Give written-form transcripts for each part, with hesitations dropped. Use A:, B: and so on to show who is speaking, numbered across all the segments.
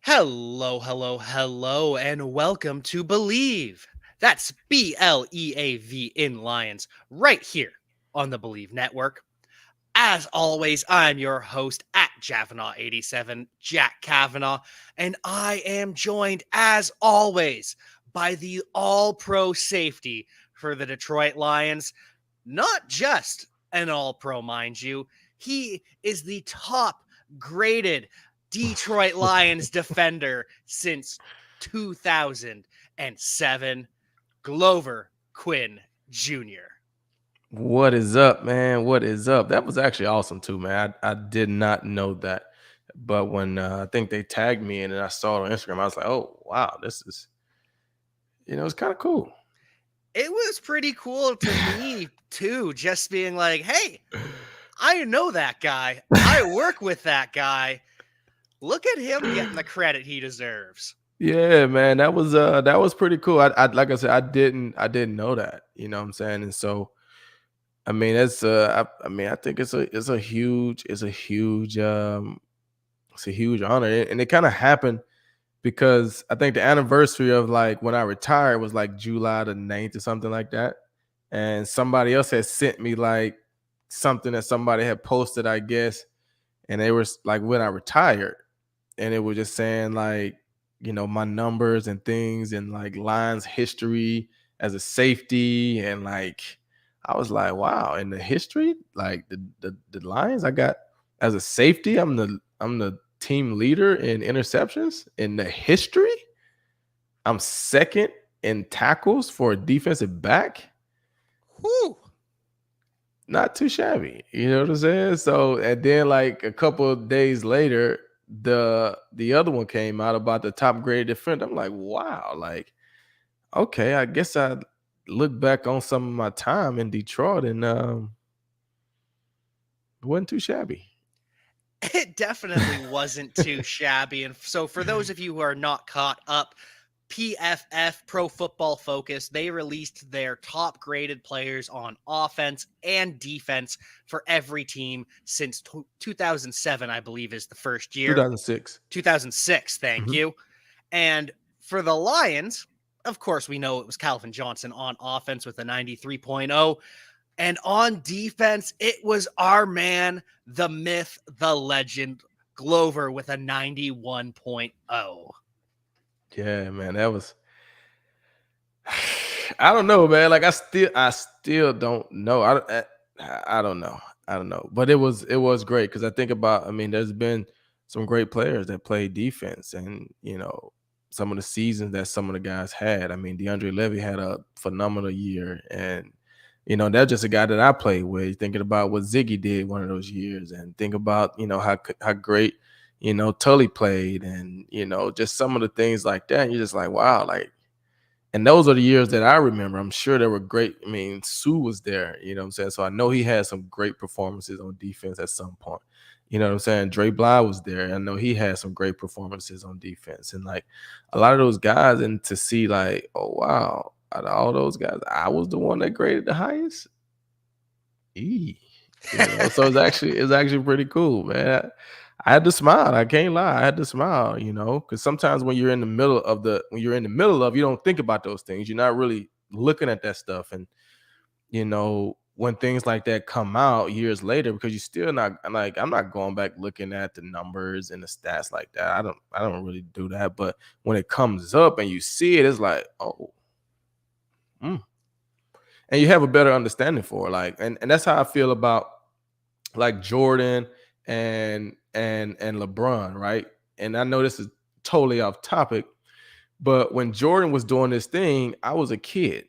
A: Hello, hello, hello, and welcome to Believe. That's BLEAV in Lions, right here on the Believe Network. As always, I'm your host at Javanaugh87, Jack Kavanaugh, and I am joined, as always, by the all pro safety for the Detroit Lions. Not just an all pro, mind you, he is the top graded Detroit Lions defender since 2007, Glover Quinn Jr.
B: What is up, man? What is up? That was actually awesome too, man. I did not know that, but when I think they tagged me and then I saw it on Instagram, I was like, oh wow, this is it's kind of cool.
A: It was pretty cool to me too, just being like, hey, I know that guy. I work with that guy. Look at him getting the credit he deserves.
B: Yeah, man, that was pretty cool. I like I said, I didn't know that. You know what I'm saying? And so I mean, I think it's a huge honor, and it kind of happened because I think the anniversary of like when I retired was like July the 9th or something like that. And somebody else had sent me like something that somebody had posted, I guess. And they were like when I retired, and it was just saying like, my numbers and things and like lines history as a safety. And like I was like, wow, in the history, like the lines I got as a safety, I'm the team leader in interceptions in the history. I'm second in tackles for a defensive back.
A: Whew.
B: Not too shabby. You know what I'm saying? So and then like a couple of days later, the other one came out about the top graded defender. I'm like, wow, like, okay, I guess I look back on some of my time in Detroit and it wasn't too shabby.
A: It definitely wasn't too shabby. And so, for those of you who are not caught up, PFF, Pro Football Focus, they released their top graded players on offense and defense for every team since 2007, I believe, is the first year.
B: 2006.
A: 2006, thank
B: Mhm.
A: you. And for the Lions, of course, we know it was Calvin Johnson on offense with a 93.0. And on defense, it was our man, the myth, the legend, Glover with a 91.0.
B: Yeah, man, that was I don't know, man. Like I still don't know. I don't know. I don't know. But it was great because I think about. I mean, there's been some great players that play defense, and some of the seasons that some of the guys had. I mean, DeAndre Levy had a phenomenal year, and that's just a guy that I played with. Thinking about what Ziggy did one of those years, and think about how great Tully played, and just some of the things like that. And you're just like, wow, like. And those are the years that I remember. I'm sure they were great. I mean, Sue was there, you know what I'm saying? So I know he had some great performances on defense at some point. You know what I'm saying? Dre Bly was there. I know he had some great performances on defense. And like a lot of those guys, and to see like, oh wow, out of all those guys, I was the one that graded the highest. Eee. So it's actually pretty cool, man. I had to smile. I can't lie. I had to smile, because sometimes when you're in the middle of you don't think about those things. You're not really looking at that stuff. And when things like that come out years later, because you're still not like I'm not going back looking at the numbers and the stats like that. I don't really do that. But when it comes up and you see it, it's like, oh, mm. And you have a better understanding for it. Like, and that's how I feel about like Jordan and LeBron, right? And I know this is totally off topic, but when Jordan was doing this thing, I was a kid,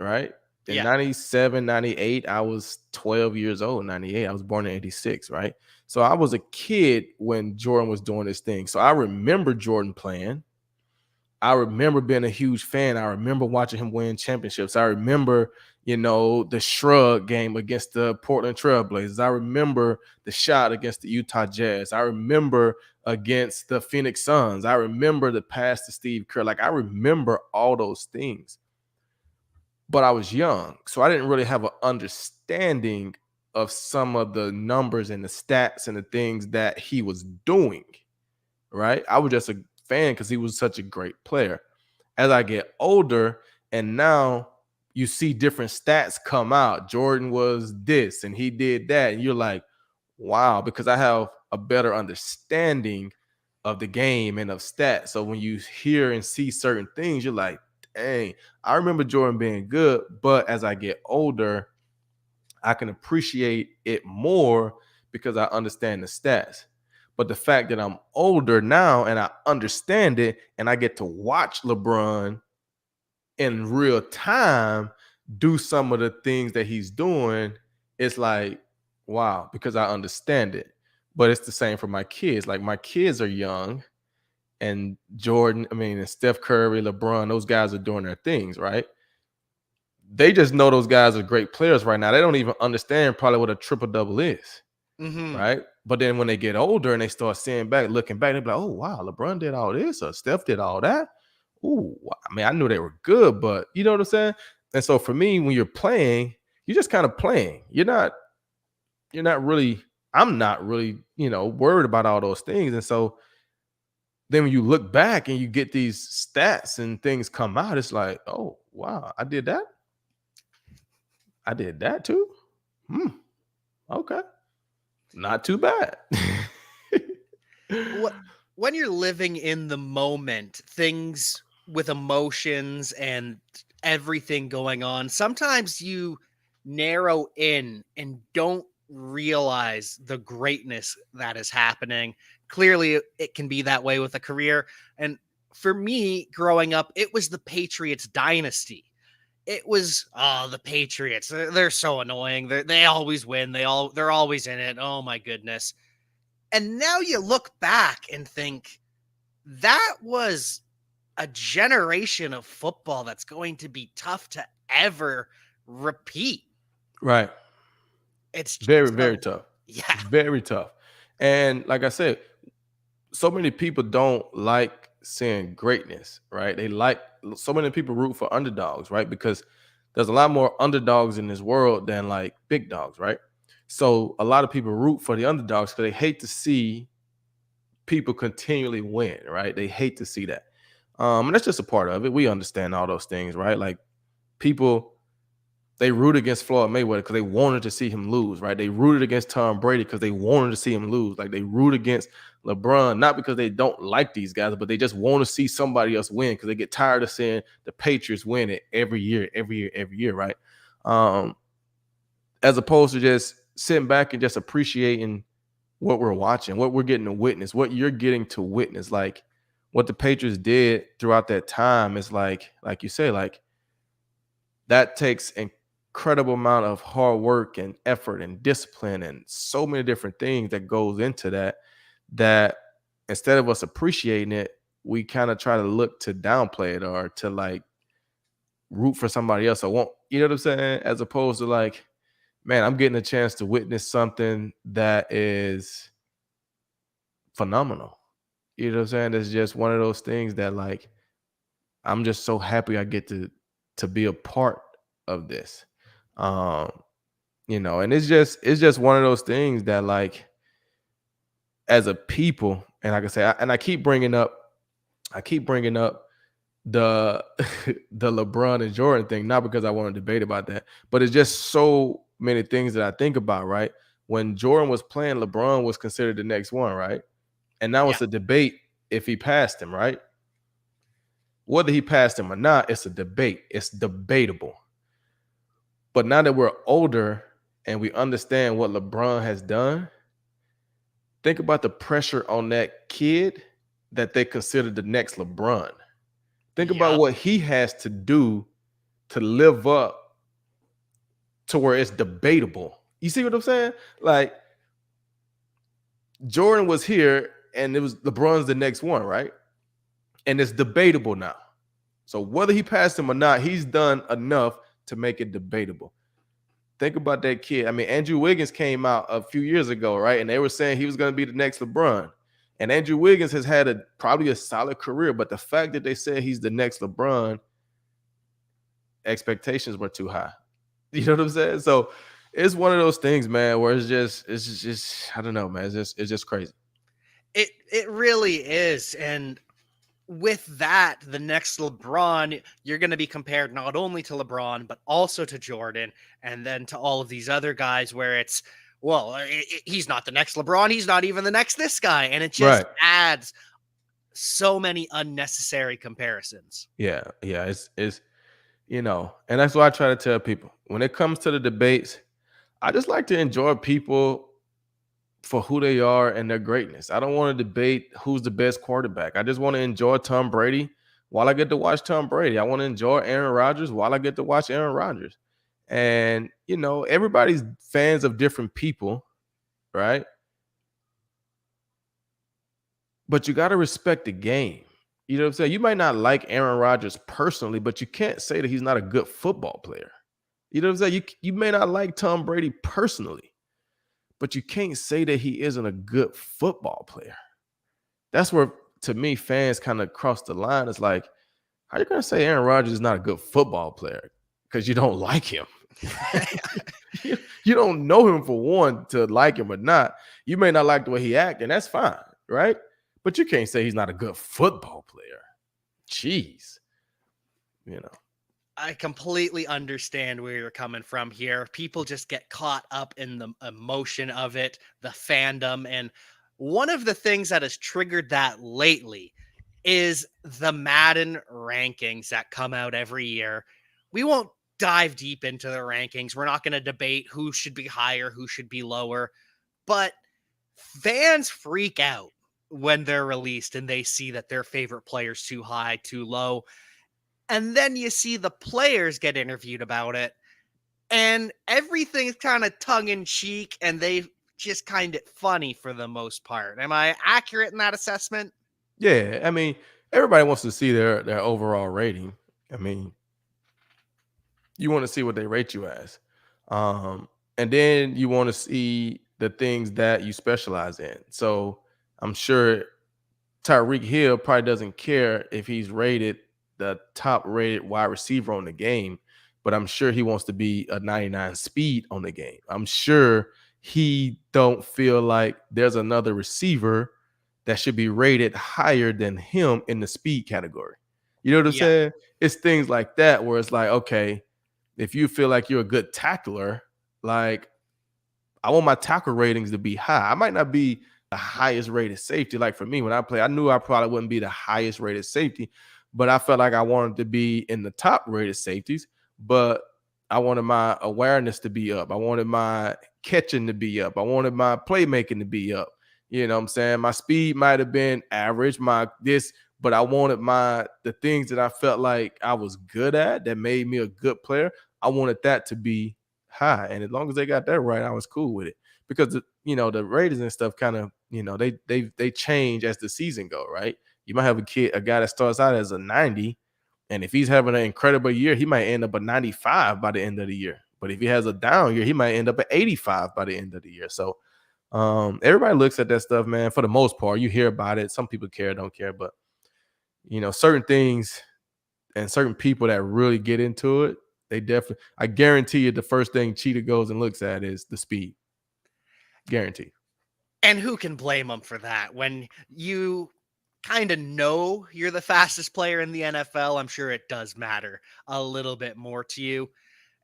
B: right? In
A: Yeah.
B: 97, 98, I was 12 years old. 98, I was born in 86, right? So I was a kid when Jordan was doing this thing. So I remember Jordan playing. I remember being a huge fan. I remember watching him win championships. I remember, the shrug game against the Portland Trailblazers. I remember the shot against the Utah Jazz. I remember against the Phoenix Suns. I remember the pass to Steve Kerr. Like I remember all those things. But I was young, so I didn't really have an understanding of some of the numbers and the stats and the things that he was doing. Right? I was just a fan because he was such a great player. As I get older, and now you see different stats come out. Jordan was this and he did that. And you're like, wow, because I have a better understanding of the game and of stats. So when you hear and see certain things, you're like, dang, I remember Jordan being good. But as I get older, I can appreciate it more because I understand the stats. But the fact that I'm older now and I understand it and I get to watch LeBron in real time do some of the things that he's doing, it's like, wow, because I understand it. But it's the same for my kids. Like my kids are young and Jordan, I mean, and Steph Curry, LeBron, those guys are doing their things, right? They just know those guys are great players right now. They don't even understand probably what a triple double is,
A: Mm-hmm.
B: right? But then when they get older and they start seeing back, looking back, they're like, oh, wow, LeBron did all this or Steph did all that. Ooh, I mean, I knew they were good, but you know what I'm saying? And so for me, when you're playing, you're just kind of playing. You're not really, I'm not really, worried about all those things. And so then when you look back and you get these stats and things come out, it's like, oh, wow, I did that. I did that too. Okay. Not too bad.
A: What when you're living in the moment, things with emotions and everything going on, sometimes you narrow in and don't realize the greatness that is happening. Clearly, it can be that way with a career. And for me, growing up, it was the Patriots dynasty. It was the Patriots. They're so annoying. They always win. They're always in it. Oh my goodness. And now you look back and think that was a generation of football that's going to be tough to ever repeat.
B: Right.
A: It's
B: Very,
A: just
B: very tough.
A: yeah.
B: Very tough. And like I said, so many people don't like seeing greatness, right? So many people root for underdogs, right? Because there's a lot more underdogs in this world than like big dogs, right? So a lot of people root for the underdogs because they hate to see people continually win, right? They hate to see that. And that's just a part of it. We understand all those things, right? Like people, they root against Floyd Mayweather because they wanted to see him lose, right? They rooted against Tom Brady because they wanted to see him lose. Like they root against LeBron, not because they don't like these guys, but they just want to see somebody else win because they get tired of seeing the Patriots win it every year, right? As opposed to just sitting back and just appreciating what we're watching, what we're getting to witness, what you're getting to witness. Like what the Patriots did throughout that time is like you say, like that takes incredible amount of hard work and effort and discipline and so many different things that goes into that instead of us appreciating it, we kind of try to look to downplay it or to like root for somebody else. I won't, you know what I'm saying? As opposed to like, man, I'm getting a chance to witness something that is phenomenal. You know what I'm saying? It's just one of those things that like I'm just so happy I get to be a part of this. Um, and it's just one of those things that like as a people, and like I say, I keep bringing up the the LeBron and Jordan thing, not because I want to debate about that, but it's just so many things that I think about, right? When Jordan was playing, LeBron was considered the next one, right? And now
A: Yeah.
B: it's a debate if he passed him, right? Whether he passed him or not, it's a debate. It's debatable. But now that we're older and we understand what LeBron has done, think about the pressure on that kid that they consider the next LeBron. Think about
A: Yep.
B: what he has to do to live up to where it's debatable. You see what I'm saying? Like Jordan was here and it was LeBron's the next one, right? And it's debatable now. So whether he passed him or not, he's done enough to make it debatable. Think about that kid. I mean, Andrew Wiggins came out a few years ago, right? And they were saying he was going to be the next LeBron. And Andrew Wiggins has had probably a solid career, but the fact that they said he's the next LeBron, expectations were too high. You know what I'm saying? So it's one of those things, man, where it's just I don't know, man. It's just crazy.
A: It really is. And with that, the next LeBron, you're going to be compared not only to LeBron, but also to Jordan, and then to all of these other guys where it's, well, he's not the next LeBron. He's not even the next this guy. And it just
B: Right.
A: adds so many unnecessary comparisons.
B: Yeah. Yeah. It's and that's why I try to tell people when it comes to the debates, I just like to enjoy people for who they are and their greatness. I don't want to debate who's the best quarterback. I just want to enjoy Tom Brady while I get to watch Tom Brady. I want to enjoy Aaron Rodgers while I get to watch Aaron Rodgers. And, everybody's fans of different people, right? But you got to respect the game. You know what I'm saying? You might not like Aaron Rodgers personally, but you can't say that he's not a good football player. You know what I'm saying? You may not like Tom Brady personally, but you can't say that he isn't a good football player. That's where, to me, fans kind of cross the line. It's like, how you gonna say Aaron Rodgers is not a good football player because you don't like him? You don't know him for one to like him or not. You may not like the way he acts, and that's fine, right? But you can't say he's not a good football player. Jeez, you know.
A: I completely understand where you're coming from here. People just get caught up in the emotion of it, the fandom. And one of the things that has triggered that lately is the Madden rankings that come out every year. We won't dive deep into the rankings. We're not going to debate who should be higher, who should be lower, but fans freak out when they're released and they see that their favorite player's too high, too low. And then you see the players get interviewed about it, and everything's kind of tongue in cheek, and they just kind of funny for the most part. Am I accurate in that assessment?
B: Yeah, I mean, everybody wants to see their overall rating. I mean, you want to see what they rate you as. And then you want to see the things that you specialize in. So I'm sure Tyreek Hill probably doesn't care if he's rated the top rated wide receiver on the game, but I'm sure he wants to be a 99 speed on the game. I'm sure he don't feel like there's another receiver that should be rated higher than him in the speed category. You know what I'm
A: Yeah.
B: saying? It's things like that where it's like, okay, if you feel like you're a good tackler, like I want my tackle ratings to be high. I might not be the highest rated safety. Like for me, when I play, I knew I probably wouldn't be the highest rated safety, but I felt like I wanted to be in the top rated safeties. But I wanted my awareness to be up. I wanted my catching to be up. I wanted my playmaking to be up. You know what I'm saying? My speed might have been average, but I wanted the things that I felt like I was good at that made me a good player. I wanted that to be high. And as long as they got that right, I was cool with it. Because the ratings and stuff kind of, they change as the season go, right? You might have a guy that starts out as a 90, and if he's having an incredible year, he might end up a 95 by the end of the year. But if he has a down year, he might end up at 85 by the end of the year. So everybody looks at that stuff, man. For the most part, you hear about it. Some people care, don't care, but certain things and certain people that really get into it, they definitely. I guarantee you, the first thing Cheetah goes and looks at is the speed. Guarantee.
A: And who can blame them for that? When you kind of know you're the fastest player in the NFL, I'm sure it does matter a little bit more to you.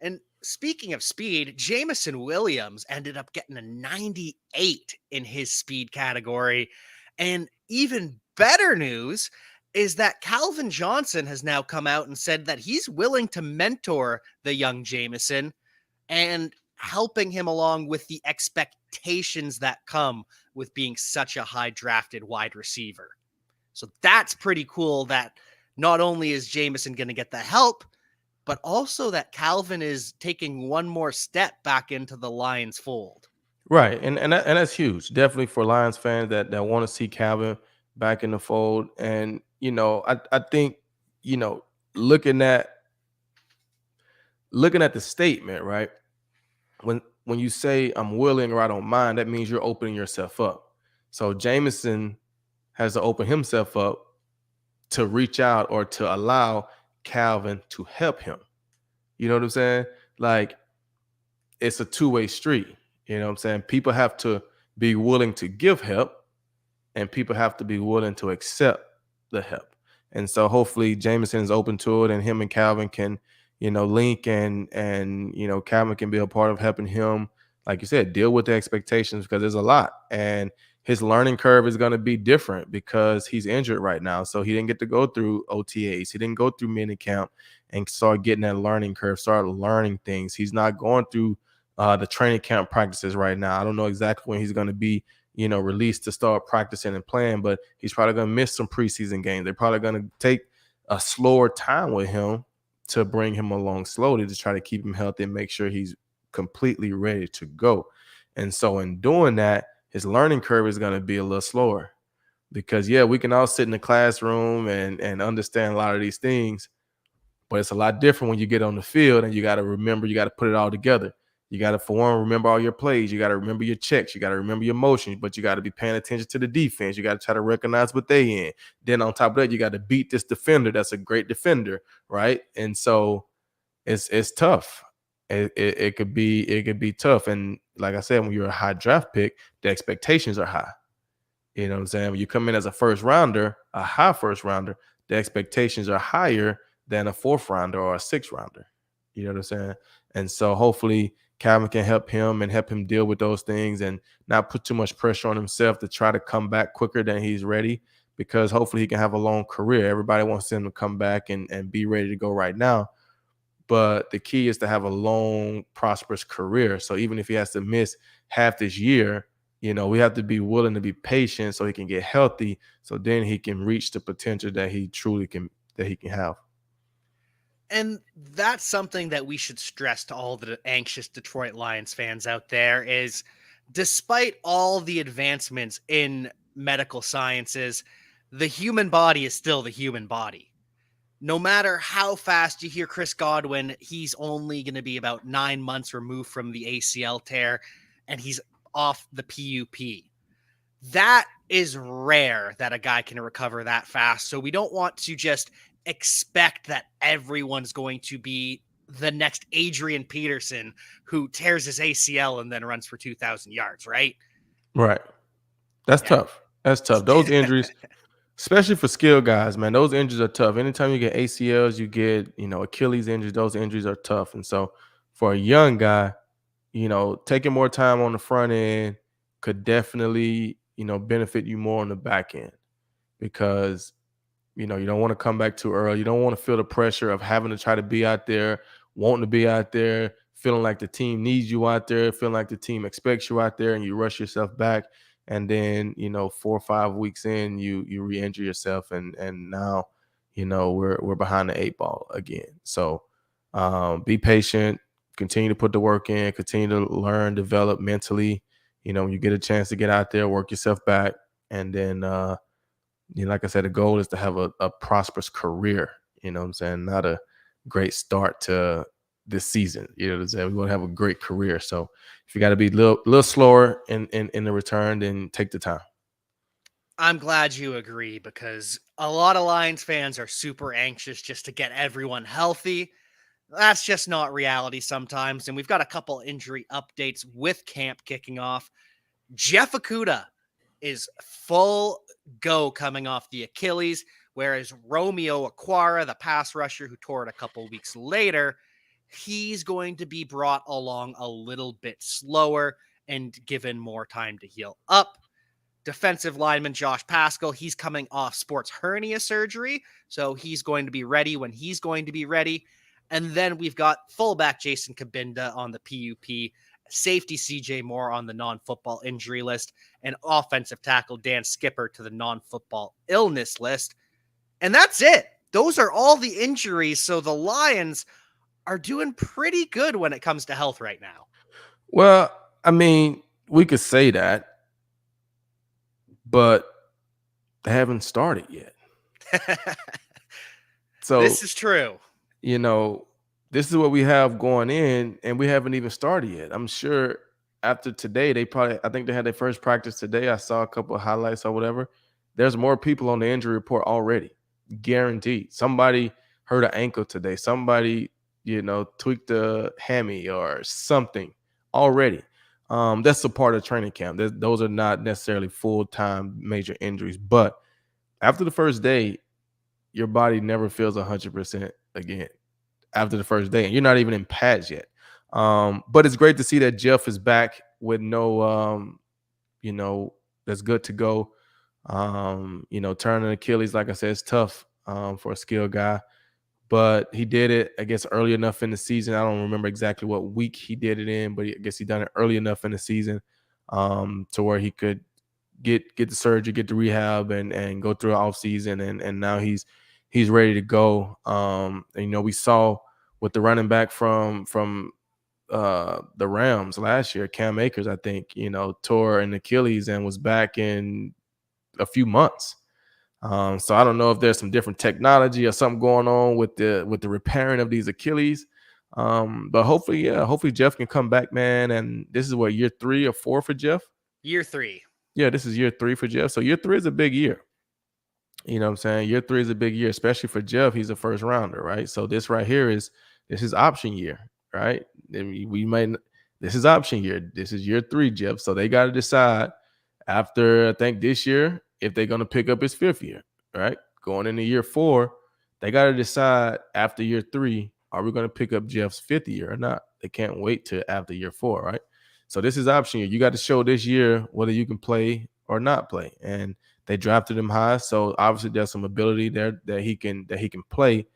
A: And speaking of speed, Jamison Williams ended up getting a 98 in his speed category. And even better news is that Calvin Johnson has now come out and said that he's willing to mentor the young Jamison and helping him along with the expectations that come with being such a high drafted wide receiver. So that's pretty cool that not only is Jamison going to get the help, but also that Calvin is taking one more step back into the Lions fold.
B: Right, and that's huge. Definitely for Lions fans that want to see Calvin back in the fold. And I think you know looking at the statement, right? When you say I'm willing or I don't mind, that means you're opening yourself up. So Jameson has to open himself up to reach out or to allow Calvin to help him. You know what I'm saying? Like it's a two-way street. You know what I'm saying? People have to be willing to give help, and people have to be willing to accept the help. And so hopefully Jameson is open to it, and him and Calvin can, link, and Calvin can be a part of helping him, like you said, deal with the expectations, because there's a lot. And his learning curve is going to be different because he's injured right now. So he didn't get to go through OTAs. He didn't go through mini camp and start getting that learning curve, start learning things. He's not going through the training camp practices right now. I don't know exactly when he's going to be, released to start practicing and playing, but he's probably going to miss some preseason games. They're probably going to take a slower time with him to bring him along slowly to try to keep him healthy and make sure he's completely ready to go. And so in doing that, his learning curve is going to be a little slower, because we can all sit in the classroom and understand a lot of these things, but it's a lot different when you get on the field and you got to remember, you got to put it all together. You got to, for one, remember all your plays. You got to remember your checks. You got to remember your motions, but you got to be paying attention to the defense. You got to try to recognize what they in. Then on top of that, you got to beat this defender. That's a great defender, right? And so it's tough. It could be tough. And like I said, when you're a high draft pick, the expectations are high. You know what I'm saying? When you come in as a first rounder, a high first rounder, the expectations are higher than a fourth rounder or a sixth rounder. You know what I'm saying? And so hopefully Calvin can help him deal with those things and not put too much pressure on himself to try to come back quicker than he's ready, because hopefully he can have a long career. Everybody wants him to come back and be ready to go right now. But the key is to have a long, prosperous career. So even if he has to miss half this year, we have to be willing to be patient so he can get healthy, so then he can reach the potential that he truly can, that he can have.
A: And that's something that we should stress to all the anxious Detroit Lions fans out there is, despite all the advancements in medical sciences, the human body is still the human body. No matter how fast you hear Chris Godwin, he's only going to be about 9 months removed from the ACL tear, and he's off the PUP. That is rare that a guy can recover that fast. So we don't want to just expect that everyone's going to be the next Adrian Peterson who tears his ACL and then runs for 2,000 yards, right?
B: Right. That's
A: Yeah.
B: tough. That's tough. Those injuries, especially for skilled guys, man, those injuries are tough. Anytime you get ACLs, you get, Achilles injuries, those injuries are tough. And so for a young guy, taking more time on the front end could definitely, benefit you more on the back end, because you don't want to come back too early. You don't want to feel the pressure of having to try to be out there, wanting to be out there, feeling like the team needs you out there, feeling like the team expects you out there, and you rush yourself back. And then, 4 or 5 weeks in, you re-injure yourself, and now, we're behind the 8 ball again. So be patient, continue to put the work in, continue to learn, develop mentally. When you get a chance to get out there, work yourself back, and then like I said, the goal is to have a prosperous career. You know what I'm saying? Not a great start to this season. You know what I'm saying? We want to have a great career. So if you got to be a little slower in the return, then take the time.
A: I'm glad you agree, because a lot of Lions fans are super anxious just to get everyone healthy. That's just not reality sometimes. And we've got a couple injury updates with camp kicking off. Jeff Okudah is full go coming off the Achilles, whereas Romeo Aquara, the pass rusher who tore it a couple weeks later, he's going to be brought along a little bit slower and given more time to heal up. Defensive lineman Josh Pascal, he's coming off sports hernia surgery, so he's going to be ready when he's going to be ready. And then we've got fullback Jason Kabinda on the PUP, safety CJ Moore on the non-football injury list, and offensive tackle Dan Skipper to the non-football illness list. And that's it. Those are all the injuries. So the Lions are doing pretty good when it comes to health right now.
B: Well, I mean, we could say that, but they haven't started yet. So
A: this is true.
B: This is what we have going in, and we haven't even started yet. I'm sure after today, I think they had their first practice today. I saw a couple of highlights or whatever. There's more people on the injury report already. Guaranteed. Somebody hurt an ankle today. Somebody, tweaked a hammy or something already. That's a part of training camp. Those are not necessarily full-time major injuries. But after the first day, your body never feels 100% again after the first day, and you're not even in pads yet. But it's great to see that Jeff is back with no, you know, that's good to go. Turning Achilles, like I said, it's tough for a skilled guy, but he did it, I guess, early enough in the season. I don't remember exactly what week he did it in, but I guess he done it early enough in the season to where he could get the surgery, get the rehab, and go through an off season, and now he's ready to go. We saw with the running back from the Rams last year, Cam Akers, I think, tore an Achilles and was back in a few months. So I don't know if there's some different technology or something going on with the repairing of these Achilles. But hopefully Jeff can come back, man. And this is what, year 3 or 4 for Jeff?
A: Year 3.
B: Yeah, this is year 3 for Jeff. So year 3 is a big year. You know what I'm saying? Year 3 is a big year, especially for Jeff. He's a first rounder, right? So this right here is option year, right? This is option year. This is year 3, Jeff. So they got to decide after, I think, this year if they're going to pick up his 5th year, right? Going into year 4, they got to decide after year 3, are we going to pick up Jeff's 5th year or not? They can't wait till after year 4, right? So this is option year. You got to show this year whether you can play or not play. And they drafted him high, so obviously there's some ability there that he can play.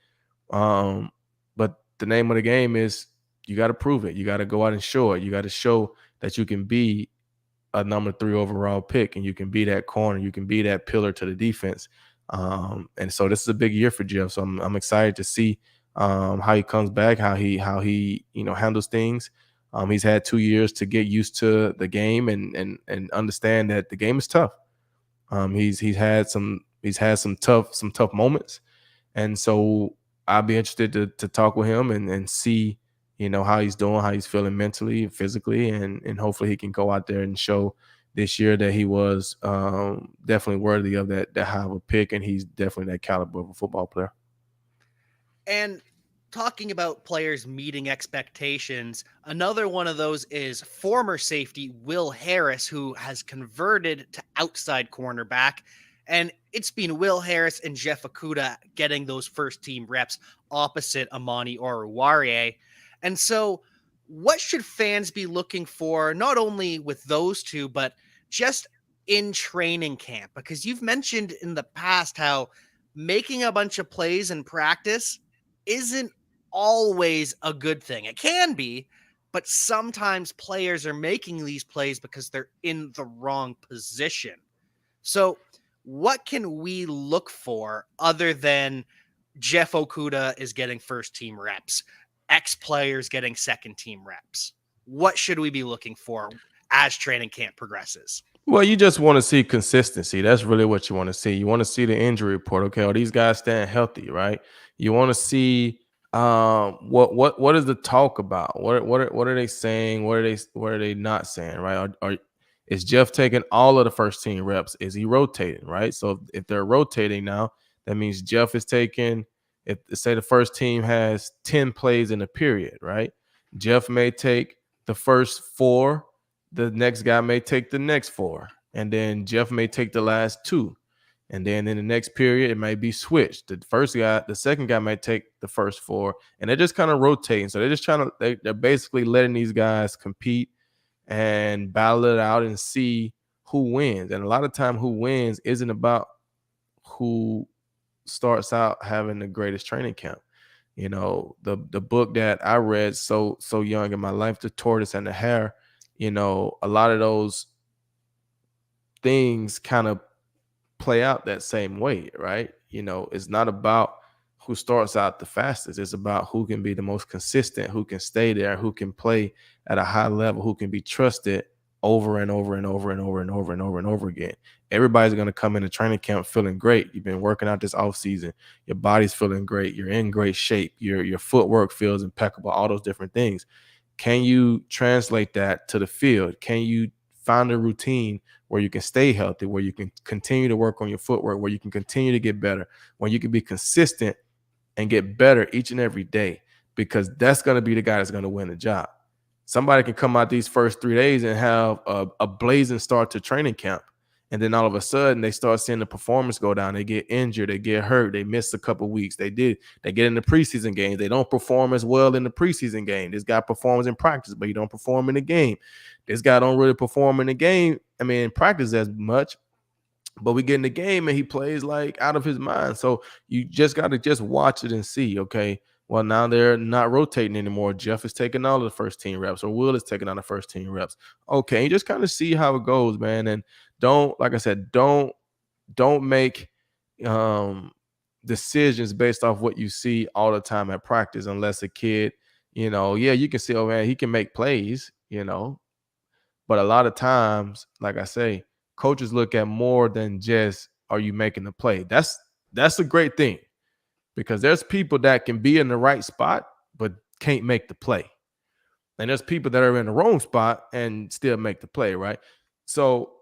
B: But the name of the game is you got to prove it. You got to go out and show it. You got to show that you can be a number 3 overall pick, and you can be that corner. You can be that pillar to the defense. And so this is a big year for Jeff. So I'm excited to see how he comes back, how he handles things. He's had 2 years to get used to the game and understand that the game is tough. He's had some tough moments, and so I'll be interested to talk with him and see how he's doing, how he's feeling mentally and physically, and hopefully he can go out there and show this year that he was definitely worthy of that high of a pick, and he's definitely that caliber of a football player.
A: And talking about players meeting expectations, another one of those is former safety Will Harris, who has converted to outside cornerback. And it's been Will Harris and Jeff Okudah getting those first team reps opposite Amani Oruwariye. And so, what should fans be looking for, not only with those two, but just in training camp? Because you've mentioned in the past how making a bunch of plays in practice isn't always a good thing. It can be, but sometimes players are making these plays because they're in the wrong position. So, what can we look for other than Jeff Okudah is getting first team reps, X players getting second team reps? What should we be looking for as training camp progresses?
B: Well, you just want to see consistency. That's really what you want to see. You want to see the injury report. Okay, are these guys staying healthy, right? You want to see what is the talk about? What are they saying? What are they not saying? Right? Is Jeff taking all of the first team reps? Is he rotating? Right? So if they're rotating now, that means Jeff is taking. If say the first team has 10 plays in a period, right? Jeff may take the first 4. The next guy may take the next 4, and then Jeff may take the last 2, and then in the next period it might be switched. The second guy might take the first 4, and they're just kind of rotating. So they're just they're basically letting these guys compete and battle it out and see who wins. And a lot of time, who wins isn't about who starts out having the greatest training camp. The book that I read so young in my life, The Tortoise and the Hare. A lot of those things kind of play out that same way, right? It's not about who starts out the fastest. It's about who can be the most consistent, who can stay there, who can play at a high level, who can be trusted over and over and over and over and over and over and over again. Everybody's going to come into training camp feeling great. You've been working out this off season. Your body's feeling great. You're in great shape. Your footwork feels impeccable, all those different things. Can you translate that to the field? Can you find a routine where you can stay healthy, where you can continue to work on your footwork, where you can continue to get better, where you can be consistent and get better each and every day? Because that's going to be the guy that's going to win the job. Somebody can come out these first 3 days and have a blazing start to training camp, And then all of a sudden they start seeing the performance go down. They get injured, they get hurt, they miss a couple weeks. They get in the preseason games. They don't perform as well in the preseason game. This guy performs in practice, but he don't perform in the game. This guy don't really perform in the game. I mean, in practice as much, but we get in the game and he plays like out of his mind. So you just got to just watch it and see, okay, well, now they're not rotating anymore. Jeff is taking all of the first team reps, or Will is taking on the first team reps. Okay, you just kind of see how it goes, man. And don't, like I said, don't make decisions based off what you see all the time at practice, unless a kid, yeah, you can see, oh man, he can make plays, but a lot of times, like I say, coaches look at more than just, are you making the play? That's a great thing, because there's people that can be in the right spot but can't make the play. And there's people that are in the wrong spot and still make the play, right? So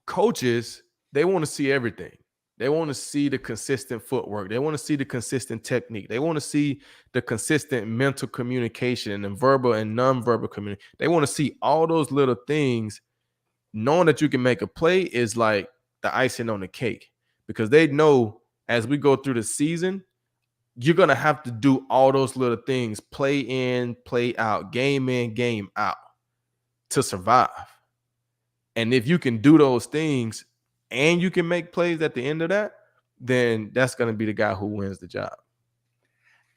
B: coaches, they want to see everything. They want to see the consistent footwork. They want to see the consistent technique. They want to see the consistent mental communication and verbal and nonverbal communication. They want to see all those little things. Knowing that you can make a play is like the icing on the cake, because they know as we go through the season, you're going to have to do all those little things, play in, play out, game in, game out, to survive. And if you can do those things and you can make plays at the end of that, then that's going to be the guy who wins the job.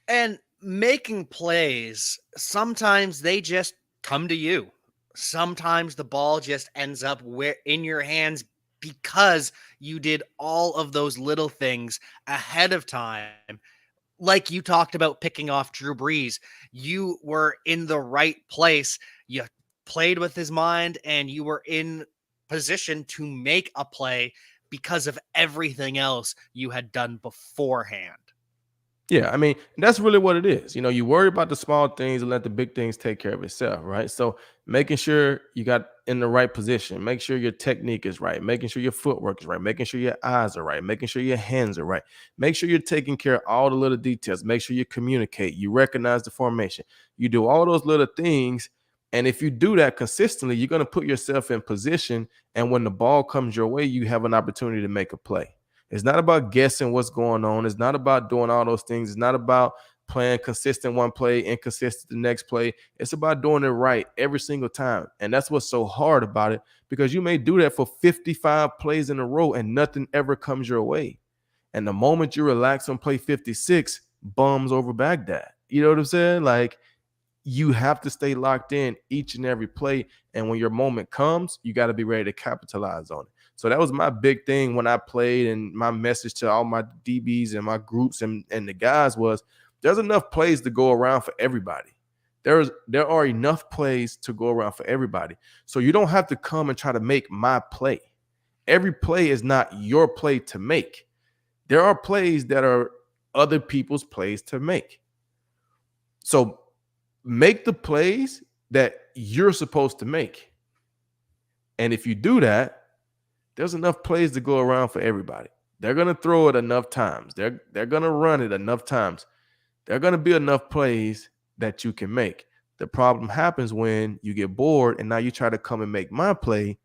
A: And making plays, sometimes they just come to you. Sometimes the ball just ends up where in your hands because you did all of those little things ahead of time. Like you talked about picking off Drew Brees, you were in the right place. You played with his mind and you were in position to make a play because of everything else you had done beforehand.
B: Yeah, I mean, that's really what it is. You worry about the small things and let the big things take care of itself, right? So making sure you got in the right position, make sure your technique is right, making sure your footwork is right, making sure your eyes are right, making sure your hands are right, make sure you're taking care of all the little details, make sure you communicate, you recognize the formation, you do all those little things. And if you do that consistently, you're going to put yourself in position. And when the ball comes your way, you have an opportunity to make a play. It's not about guessing what's going on. It's not about doing all those things. It's not about playing consistent one play, inconsistent the next play. It's about doing it right every single time. And that's what's so hard about it, because you may do that for 55 plays in a row and nothing ever comes your way. And the moment you relax on play 56, bums over Baghdad. You know what I'm saying? Like, you have to stay locked in each and every play. And when your moment comes, you got to be ready to capitalize on it. So that was my big thing when I played, and my message to all my DBs and my groups and the guys was, there's enough plays to go around for everybody. There are enough plays to go around for everybody. So you don't have to come and try to make my play. Every play is not your play to make. There are plays that are other people's plays to make. So make the plays that you're supposed to make. And if you do that, there's enough plays to go around for everybody. They're going to throw it enough times. They're going to run it enough times. There are going to be enough plays that you can make. The problem happens when you get bored and now you try to come and make my play,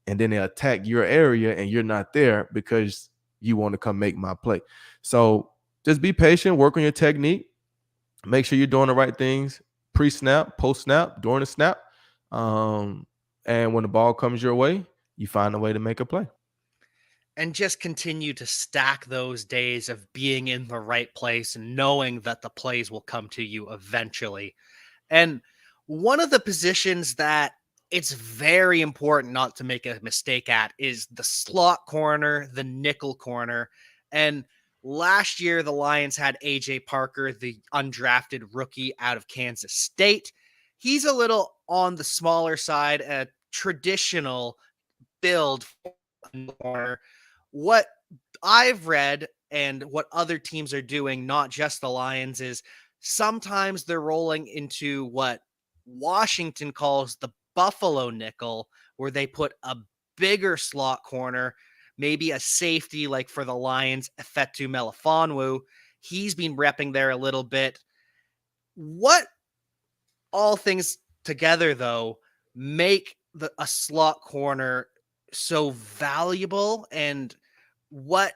B: and then they attack your area and you're not there because you want to come make my play. So just be patient, work on your technique, make sure you're doing the right things pre-snap, post-snap, during the snap. And when the ball comes your way, you find a way to make a play.
A: And just continue to stack those days of being in the right place and knowing that the plays will come to you eventually. And one of the positions that it's very important not to make a mistake at is the slot corner, the nickel corner. And last year, the Lions had AJ Parker, the undrafted rookie out of Kansas State. He's a little on the smaller side, a traditional build for a corner. What I've read and what other teams are doing, not just the Lions, is sometimes they're rolling into what Washington calls the Buffalo nickel, where they put a bigger slot corner, maybe a safety like for the Lions, Efetu Melifonwu. He's been repping there a little bit. What all things together, though, make a slot corner so valuable, and what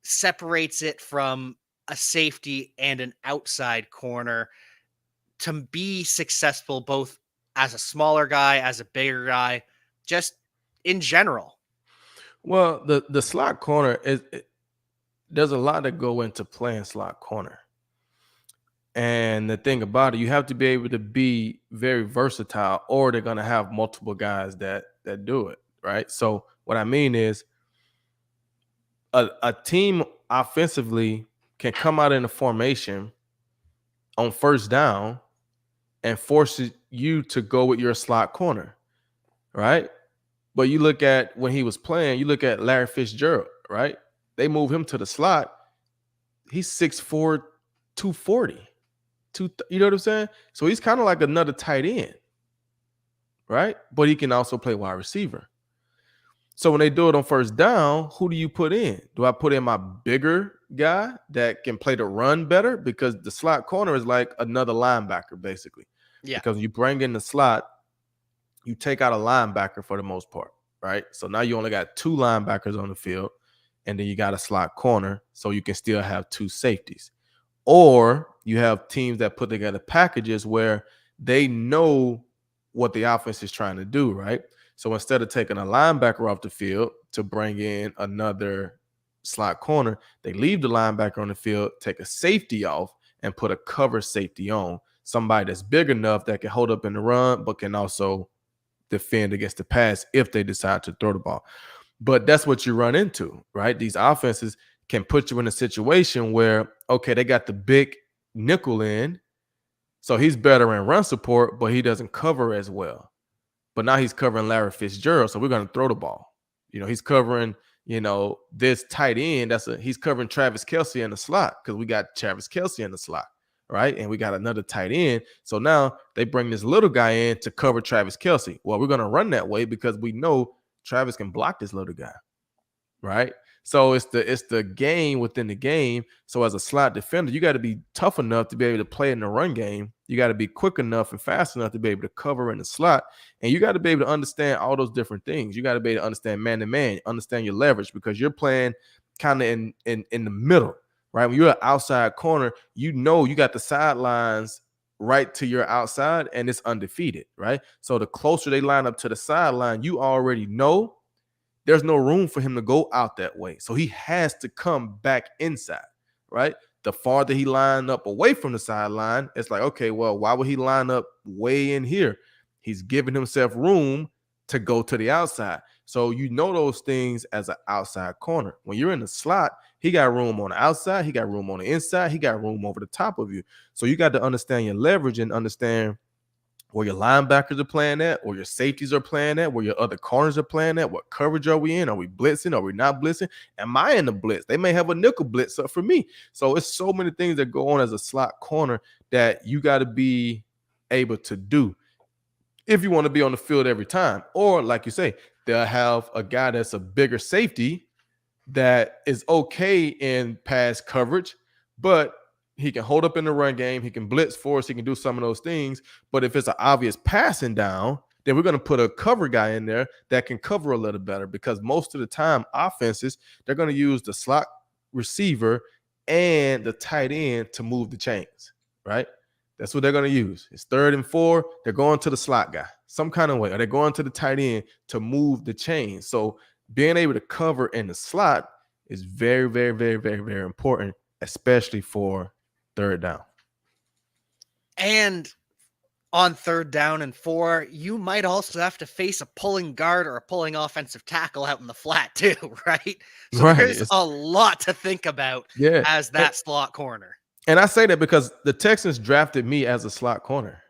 A: separates it from a safety and an outside corner to be successful both as a smaller guy, as a bigger guy, just in general?
B: Well, the slot corner there's a lot that go into playing slot corner. And the thing about it, you have to be able to be very versatile, or they're gonna have multiple guys that do it, right? So what I mean is a team offensively can come out in a formation on first down and forces you to go with your slot corner, right? But you look at when he was playing, you look at Larry Fitzgerald, right? They move him to the slot. He's 6'4", 240. You know what I'm saying? So he's kind of like another tight end, right? But he can also play wide receiver. So when they do it on first down, who do you put in? Do I put in my bigger guy that can play the run better? Because the slot corner is like another linebacker, basically.
A: Yeah.
B: Because you bring in the slot, you take out a linebacker for the most part, right? So now you only got two linebackers on the field, and then you got a slot corner, so you can still have two safeties. Or you have teams that put together packages where they know what the offense is trying to do, right? So instead of taking a linebacker off the field to bring in another slot corner, they leave the linebacker on the field, take a safety off, and put a cover safety on. Somebody that's big enough that can hold up in the run, but can also defend against the pass if they decide to throw the ball. But that's what you run into, right? These offenses can put you in a situation where, okay, they got the big nickel in, so he's better in run support, but he doesn't cover as well. But now he's covering Larry Fitzgerald, so we're going to throw the ball. He's covering, this tight end. He's covering Travis Kelce in the slot because we got Travis Kelce in the slot, right? And we got another tight end. So now they bring this little guy in to cover Travis Kelce. Well, we're going to run that way because we know Travis can block this little guy, right? So it's the game within the game. So as a slot defender, you got to be tough enough to be able to play in the run game. You got to be quick enough and fast enough to be able to cover in the slot. And you got to be able to understand all those different things. You got to be able to understand man to man, understand your leverage, because you're playing kind of in the middle, right? When you're an outside corner, you got the sidelines right to your outside and it's undefeated, right? So the closer they line up to the sideline, you already know there's no room for him to go out that way. So he has to come back inside, right? The farther he lined up away from the sideline, it's like, okay, well, why would he line up way in here? He's giving himself room to go to the outside. So those things as an outside corner. When you're in the slot, he got room on the outside, he got room on the inside, he got room over the top of you. So you got to understand your leverage and understand where your linebackers are playing at, or your safeties are playing at, where your other corners are playing at. What coverage are we in? Are we blitzing? Are we not blitzing? Am I in the blitz? They may have a nickel blitz up for me. So it's so many things that go on as a slot corner that you got to be able to do if you want to be on the field every time. Or like you say, they'll have a guy that's a bigger safety that is okay in pass coverage, but he can hold up in the run game. He can blitz for us. He can do some of those things. But if it's an obvious passing down, then we're going to put a cover guy in there that can cover a little better, because most of the time offenses, they're going to use the slot receiver and the tight end to move the chains, right? That's what they're going to use. It's 3rd and 4. They're going to the slot guy some kind of way, or they're going to the tight end to move the chains. So being able to cover in the slot is very, very, very, very, very important, especially for 3rd down.
A: And on 3rd down and 4, you might also have to face a pulling guard or a pulling offensive tackle out in the flat too, right? So
B: Right.
A: there's a lot to think about as that slot corner.
B: And I say that because the Texans drafted me as a slot corner.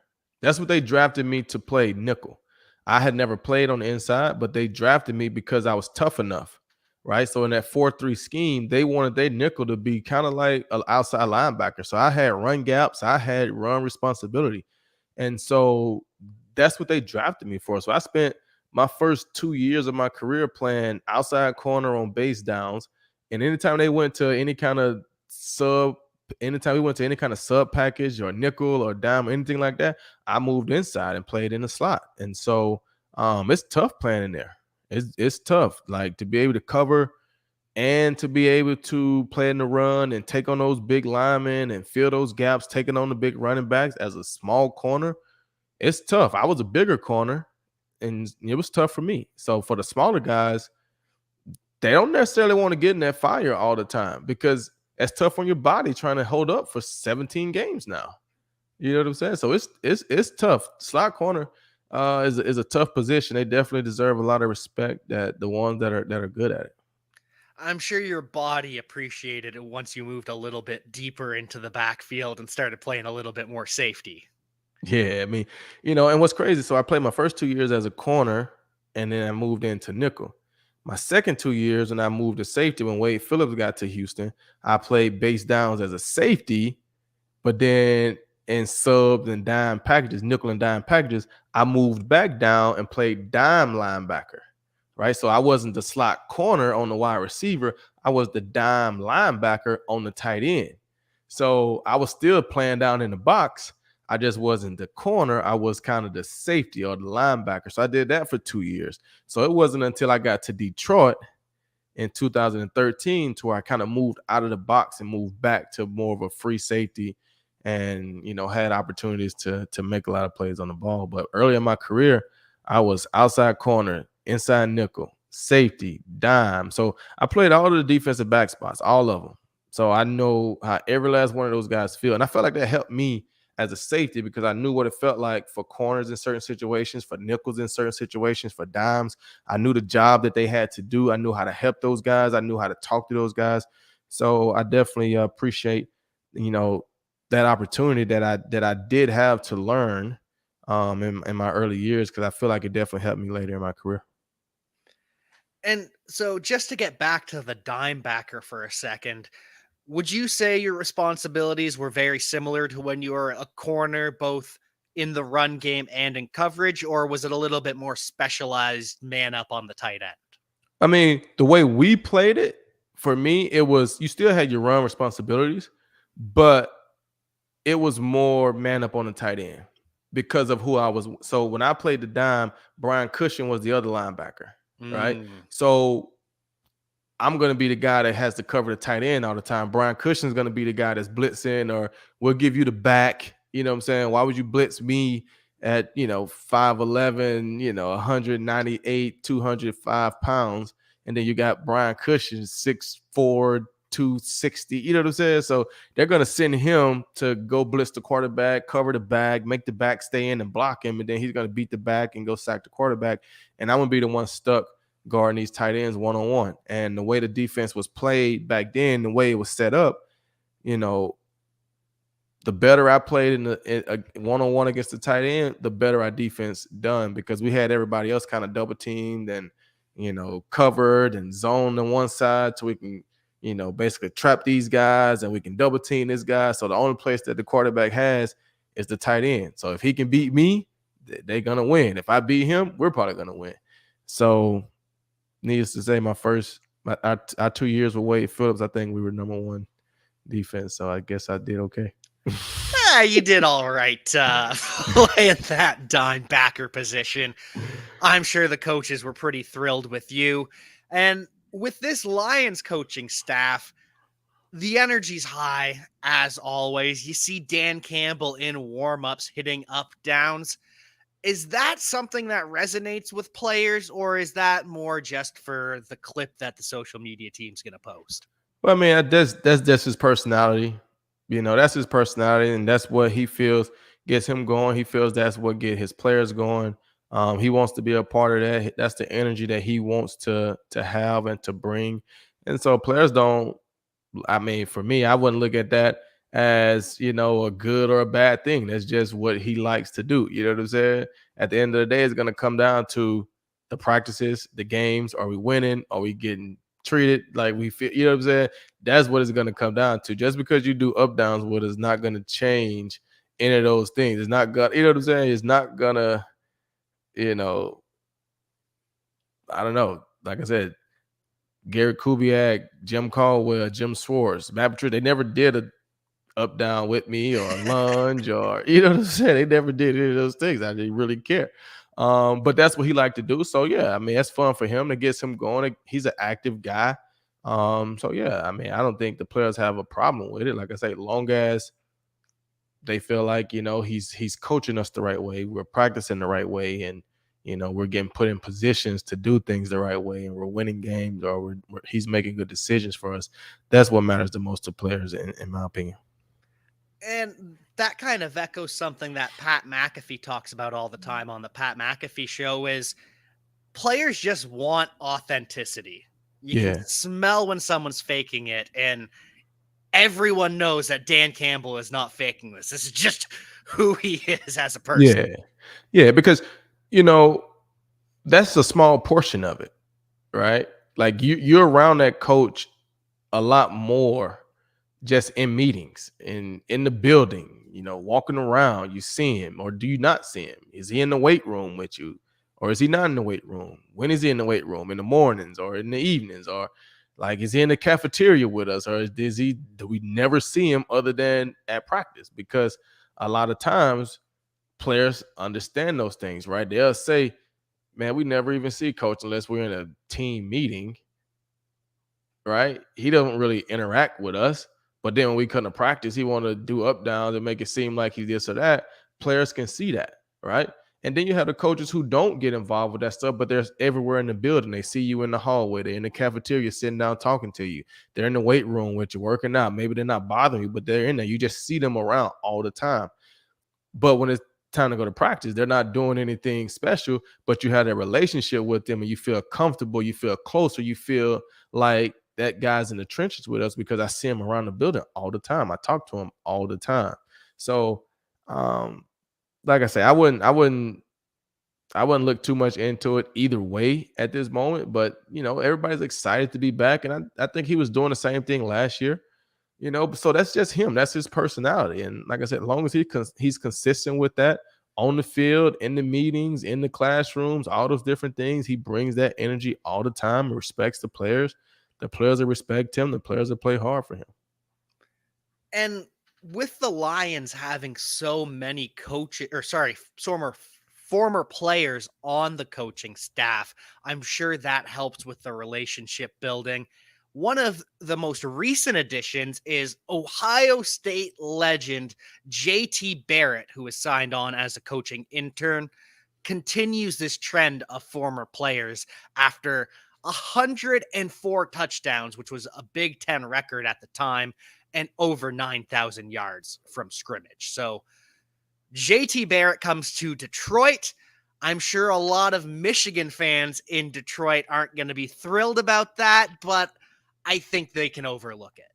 B: That's what they drafted me to play, nickel. I had never played on the inside, but they drafted me because I was tough enough, right? So in that 4-3 scheme, they wanted their nickel to be kind of like an outside linebacker. So I had run gaps, I had run responsibility. And so that's what they drafted me for. So I spent my first 2 years of my career playing outside corner on base downs. And anytime they went to any kind of anytime we went to any kind of sub package or nickel or dime or anything like that, I moved inside and played in the slot. And so it's tough playing in there. It's tough. Like to be able to cover and to be able to play in the run and take on those big linemen and fill those gaps, taking on the big running backs as a small corner, it's tough. I was a bigger corner, and it was tough for me. So for the smaller guys, they don't necessarily want to get in that fire all the time because it's tough on your body trying to hold up for 17 games now. You know what I'm saying? So it's tough. Slot corner is a tough position. They definitely deserve a lot of respect. That the ones that are good at it.
A: I'm sure your body appreciated it once you moved a little bit deeper into the backfield and started playing a little bit more safety.
B: Yeah, I mean, and what's crazy? So I played my first 2 years as a corner, and then I moved into nickel. My second 2 years, when I moved to safety, when Wade Phillips got to Houston, I played base downs as a safety. But then in subs and dime packages, nickel and dime packages, I moved back down and played dime linebacker, right? So I wasn't the slot corner on the wide receiver. I was the dime linebacker on the tight end. So I was still playing down in the box. I just wasn't the corner. I was kind of the safety or the linebacker. So I did that for 2 years. So it wasn't until I got to Detroit in 2013 to where I kind of moved out of the box and moved back to more of a free safety and had opportunities to make a lot of plays on the ball. But early in my career, I was outside corner, inside nickel, safety, dime. So I played all of the defensive back spots, all of them. So I know how every last one of those guys feel. And I felt like that helped me as a safety because I knew what it felt like for corners in certain situations, for nickels in certain situations, for dimes. I knew the job that they had to do. I knew how to help those guys. I knew how to talk to those guys. So I definitely appreciate, that opportunity that I did have to learn in my early years because I feel like it definitely helped me later in my career.
A: And so, just to get back to the dime backer for a second, would you say your responsibilities were very similar to when you were a corner, both in the run game and in coverage, or was it a little bit more specialized man up on the tight end?
B: I mean, the way we played it, for me, it was you still had your run responsibilities, but it was more man up on the tight end because of who I was. So when I played the dime, Brian Cushing was the other linebacker, right?
A: Mm.
B: So I'm going to be the guy that has to cover the tight end all the time. Brian Cushing's going to be the guy that's blitzing or we'll give you the back. You know what I'm saying? Why would you blitz me at, 5'11, 198, 205 pounds? And then you got Brian Cushing, 6'4, 260. You know what I'm saying? So they're going to send him to go blitz the quarterback, cover the bag, make the back stay in and block him. And then he's going to beat the back and go sack the quarterback. And I'm going to be the one stuck guarding these tight ends one-on-one. And the way the defense was played back then, the way it was set up, the better I played in a one-on-one against the tight end, the better our defense done because we had everybody else kind of double teamed and, covered and zoned on one side so we can, basically trap these guys and we can double team this guy. So the only place that the quarterback has is the tight end. So if he can beat me, they're going to win. If I beat him, we're probably going to win. So needless to say, our 2 years with Wade Phillips, I think we were number one defense. So I guess I did okay.
A: You did all right playing that dime backer position. I'm sure the coaches were pretty thrilled with you. And with this Lions coaching staff, the energy's high as always. You see Dan Campbell in warm-ups hitting up downs. Is that something that resonates with players, or is that more just for the clip that the social media team's going to post?
B: Well, I mean, that's just his personality. That's his personality, and that's what he feels gets him going. He feels that's what get his players going. He wants to be a part of that. That's the energy that he wants to have and to bring. And so players don't. I mean, for me, I wouldn't look at that as a good or a bad thing. That's just what he likes to do. You know what I'm saying? At the end of the day, it's going to come down to the practices, the games. Are we winning? Are we getting treated like we feel? You know what I'm saying? That's what it's going to come down to. Just because you do up downs, what is not going to change any of those things. It's not gonna. You know what I'm saying? It's not gonna. I don't know. Like I said, Gary Kubiak, Jim Caldwell, Jim Swartz, Matt Patricia, they never did a up down with me or a lunge or what I'm saying. They never did any of those things. I didn't really care. But that's what he liked to do. So yeah, I mean, that's fun for him. To get him going. He's an active guy. So yeah, I mean, I don't think the players have a problem with it. Like I say, long as they feel like, he's coaching us the right way, we're practicing the right way, and we're getting put in positions to do things the right way, and we're winning games, or he's making good decisions for us. That's what matters the most to players, in my opinion.
A: And that kind of echoes something that Pat McAfee talks about all the time on the Pat McAfee show is players just want authenticity. You can
B: Yeah.
A: smell when someone's faking it, and everyone knows that Dan Campbell is not faking this. This is just who he is as a person.
B: Yeah. Yeah, because you know that's a small portion of it, right? Like you're around that coach a lot more just in meetings, in the building, walking around. You see him, or do you not see him? Is he in the weight room with you, or is he not in the weight room? When is he in the weight room? In the mornings or in the evenings? Or like, is he in the cafeteria with us, or do we never see him other than at practice? Because a lot of times players understand those things, right? They'll say, man, we never even see coach unless we're in a team meeting, right? He doesn't really interact with us. But then when we come to practice, he want to do up downs and make it seem like he's this or that. Players can see that, right? And then you have the coaches who don't get involved with that stuff, but they're everywhere in the building. They see you in the hallway, they're in the cafeteria sitting down talking to you. They're in the weight room with you working out. Maybe they're not bothering you, but they're in there. You just see them around all the time. But when it's time to go to practice, they're not doing anything special, but you have a relationship with them and you feel comfortable, you feel closer, you feel like that guy's in the trenches with us because I see him around the building all the time. I talk to him all the time. So, um, like I say, I wouldn't look too much into it either way at this moment, but everybody's excited to be back. And I think he was doing the same thing last year. So that's just him. That's his personality. And like I said, as long as he's consistent with that on the field, in the meetings, in the classrooms, all those different things, he brings that energy all the time and respects the players. The players that respect him, the players that play hard for him.
A: And with the Lions having so many coaches, or sorry, former players on the coaching staff, I'm sure that helps with the relationship building. One of the most recent additions is Ohio State legend JT Barrett, who was signed on as a coaching intern, continues this trend of former players after 104 touchdowns, which was a Big Ten record at the time, and over 9,000 yards from scrimmage. So JT Barrett comes to Detroit. I'm sure a lot of Michigan fans in Detroit aren't going to be thrilled about that, but I think they can overlook it.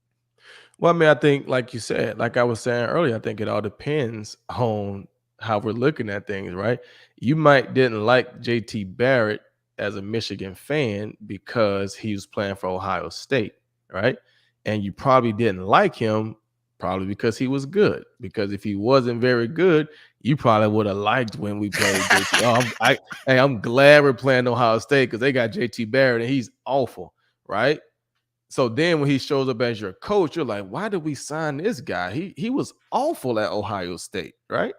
B: Well, I mean, I think, like you said, like I was saying earlier, I think it all depends on how we're looking at things, right? You might didn't like JT Barrett as a Michigan fan because he was playing for Ohio State, right? And you probably didn't like him probably because he was good. Because if he wasn't very good, you probably would have liked when we played JT. Hey, I'm glad we're playing Ohio State because they got JT Barrett and he's awful, right? So then when he shows up as your coach, you're like, why did we sign this guy? He was awful at Ohio State, right?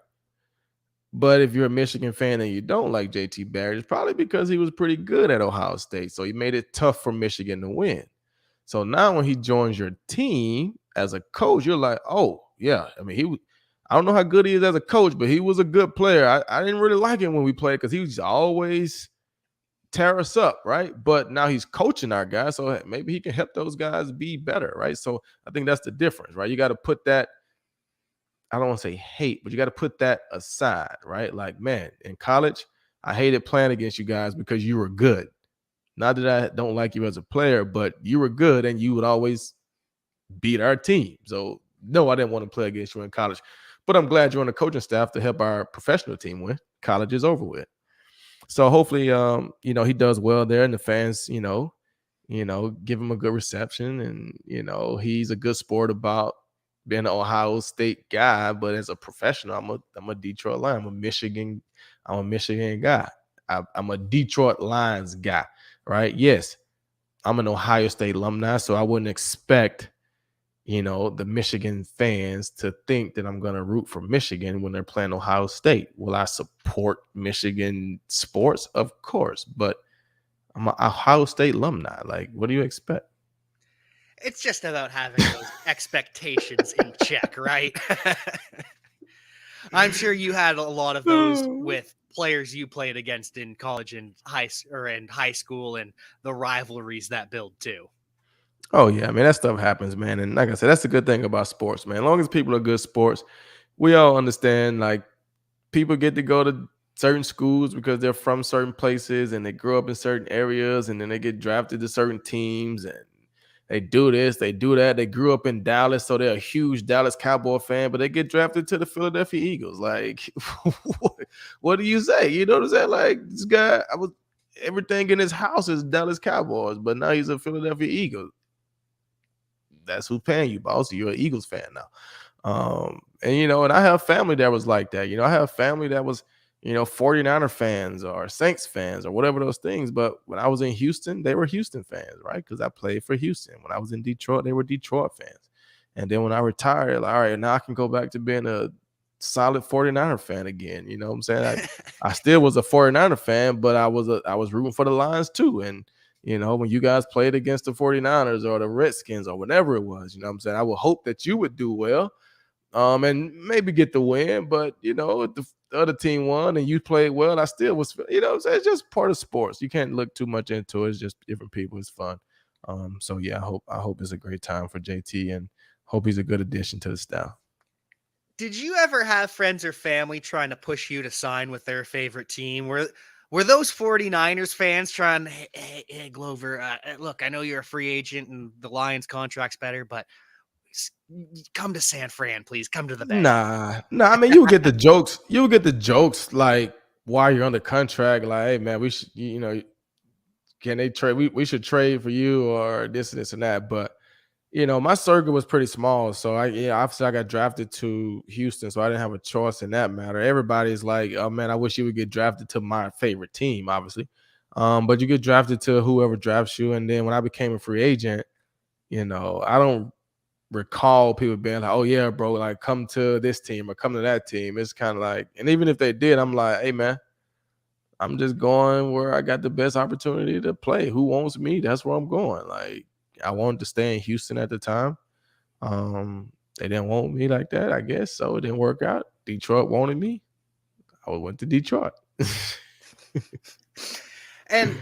B: But if you're a Michigan fan and you don't like JT Barrett, it's probably because he was pretty good at Ohio State. So he made it tough for Michigan to win. So now when he joins your team as a coach, you're like, oh, yeah. I mean, I don't know how good he is as a coach, but he was a good player. I didn't really like him when we played because he was always tear us up, right? But now he's coaching our guys, so maybe he can help those guys be better, right? So I think that's the difference, right? You got to put that, I don't want to say hate, but you got to put that aside, right? Like, man, in college, I hated playing against you guys because you were good. Not that I don't like you as a player, but you were good and you would always beat our team. So no, I didn't want to play against you in college. But I'm glad you're on the coaching staff to help our professional team win. College is over with. So hopefully, he does well there, and the fans, give him a good reception, and he's a good sport about being an Ohio State guy. But as a professional, I'm a Detroit Lion. I'm a Michigan guy. I'm a Detroit Lions guy, right? Yes, I'm an Ohio State alumni, so I wouldn't expect the Michigan fans to think that I'm going to root for Michigan when they're playing Ohio State. Will I support Michigan sports? Of course, but I'm an Ohio State alumni. Like, what do you expect?
A: It's just about having those expectations in check, right? I'm sure you had a lot of those with players you played against in college and high school, and the rivalries that build too.
B: Oh yeah, I mean that stuff happens, man. And like I said, that's the good thing about sports, man. As long as people are good sports, we all understand. Like people get to go to certain schools because they're from certain places and they grow up in certain areas, and then they get drafted to certain teams and they do this, they do that. They grew up in Dallas, so they're a huge Dallas Cowboy fan, but they get drafted to the Philadelphia Eagles. Like, what do you say? You know what I'm saying? Like this guy, I was everything in his house is Dallas Cowboys, but now he's a Philadelphia Eagle. That's who's paying you, boss. You're an Eagles fan now. And I have family that was like that. I have family that was, 49er fans or Saints fans or whatever those things. But when I was in Houston, they were Houston fans, right? Because I played for Houston. When I was in Detroit, they were Detroit fans. And then when I retired, like, all right, now I can go back to being a solid 49er fan again. You know what I'm saying? I still was a 49er fan, but I was rooting for the Lions too. And when you guys played against the 49ers or the Redskins or whatever it was, you know what I'm saying? I would hope that you would do well, and maybe get the win. But, if the other team won and you played well, I still was, what I'm saying? It's just part of sports. You can't look too much into it. It's just different people. It's fun. So yeah, I hope it's a great time for JT and hope he's a good addition to the staff.
A: Did you ever have friends or family trying to push you to sign with their favorite team? Were those 49ers fans trying, hey, Glover, look, I know you're a free agent and the Lions contract's better, but come to San Fran, please. Come to the Bay.
B: Nah. I mean, you would get the jokes. You would get the jokes like while you're under contract, like, hey man, we should, can they trade? We should trade for you or this and that. But my circle was pretty small. So obviously I got drafted to Houston, so I didn't have a choice in that matter. Everybody's like, oh man, I wish you would get drafted to my favorite team, obviously. But you get drafted to whoever drafts you. And then when I became a free agent, I don't recall people being like, oh yeah, bro, like come to this team or come to that team. It's kind of like, and even if they did, I'm like, hey man, I'm just going where I got the best opportunity to play. Who wants me? That's where I'm going. Like I wanted to stay in Houston at the time. They didn't want me like that, I guess. So it didn't work out. Detroit wanted me. I went to Detroit.
A: And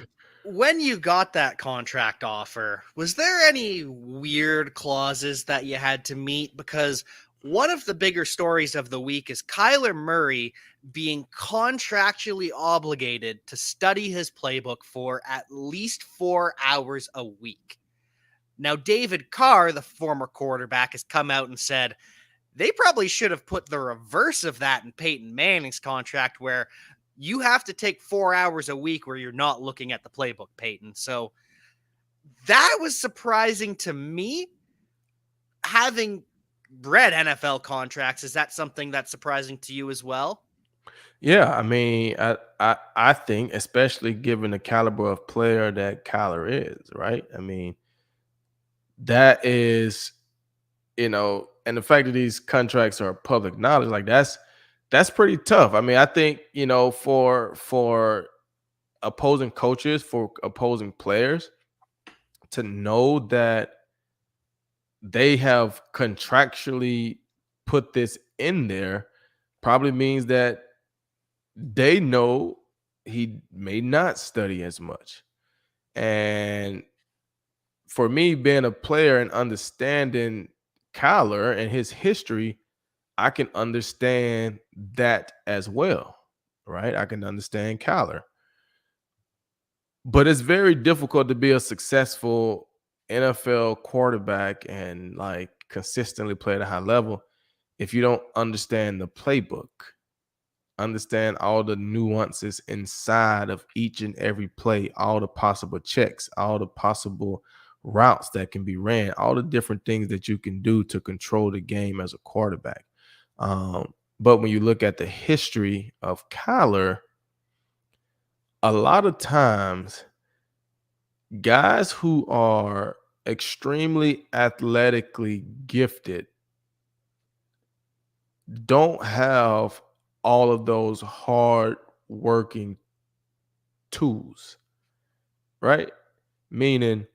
A: when you got that contract offer, was there any weird clauses that you had to meet? Because one of the bigger stories of the week is Kyler Murray being contractually obligated to study his playbook for at least 4 hours a week. Now, David Carr, the former quarterback, has come out and said they probably should have put the reverse of that in Peyton Manning's contract, where you have to take 4 hours a week where you're not looking at the playbook, Peyton. So that was surprising to me. Having read NFL contracts, is that something that's surprising to you as well?
B: Yeah, I mean, I think, especially given the caliber of player that Kyler is, right? I mean, that is, and the fact that these contracts are public knowledge, like that's pretty tough. I mean, I think, for opposing coaches, for opposing players to know that they have contractually put this in there probably means that they know he may not study as much. And for me, being a player and understanding Kyler and his history, I can understand that as well, right? I can understand Kyler. But it's very difficult to be a successful NFL quarterback and like consistently play at a high level if you don't understand the playbook, understand all the nuances inside of each and every play, all the possible checks, all the possible routes that can be ran, all the different things that you can do to control the game as a quarterback. But when you look at the history of Kyler, a lot of times guys who are extremely athletically gifted don't have all of those hard working tools, right? Meaning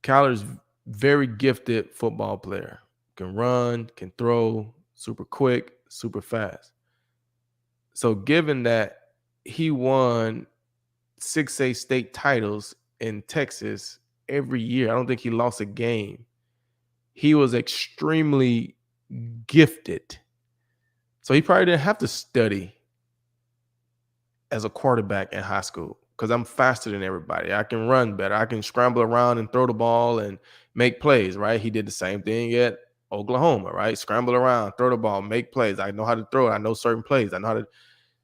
B: Kyler's very gifted football player. Can run, can throw, super quick, super fast. So given that he won 6A state titles in Texas every year, I don't think he lost a game. He was extremely gifted. So he probably didn't have to study as a quarterback in high school because I'm faster than everybody. I can run better. I can scramble around and throw the ball and make plays, right? He did the same thing at Oklahoma, right? Scramble around, throw the ball, make plays. I know how to throw it. I know certain plays. I know how to.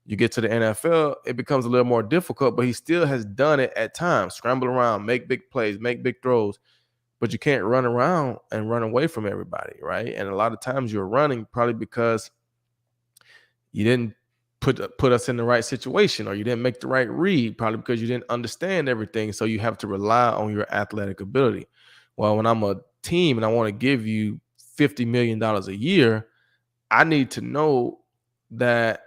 B: You get to the NFL, it becomes a little more difficult, but he still has done it at times. Scramble around, make big plays, make big throws, but you can't run around and run away from everybody, right? And a lot of times you're running probably because you didn't put us in the right situation, or you didn't make the right read, probably because you didn't understand everything. So you have to rely on your athletic ability. Well, when I'm a team and I want to give you $50 million a year, I need to know that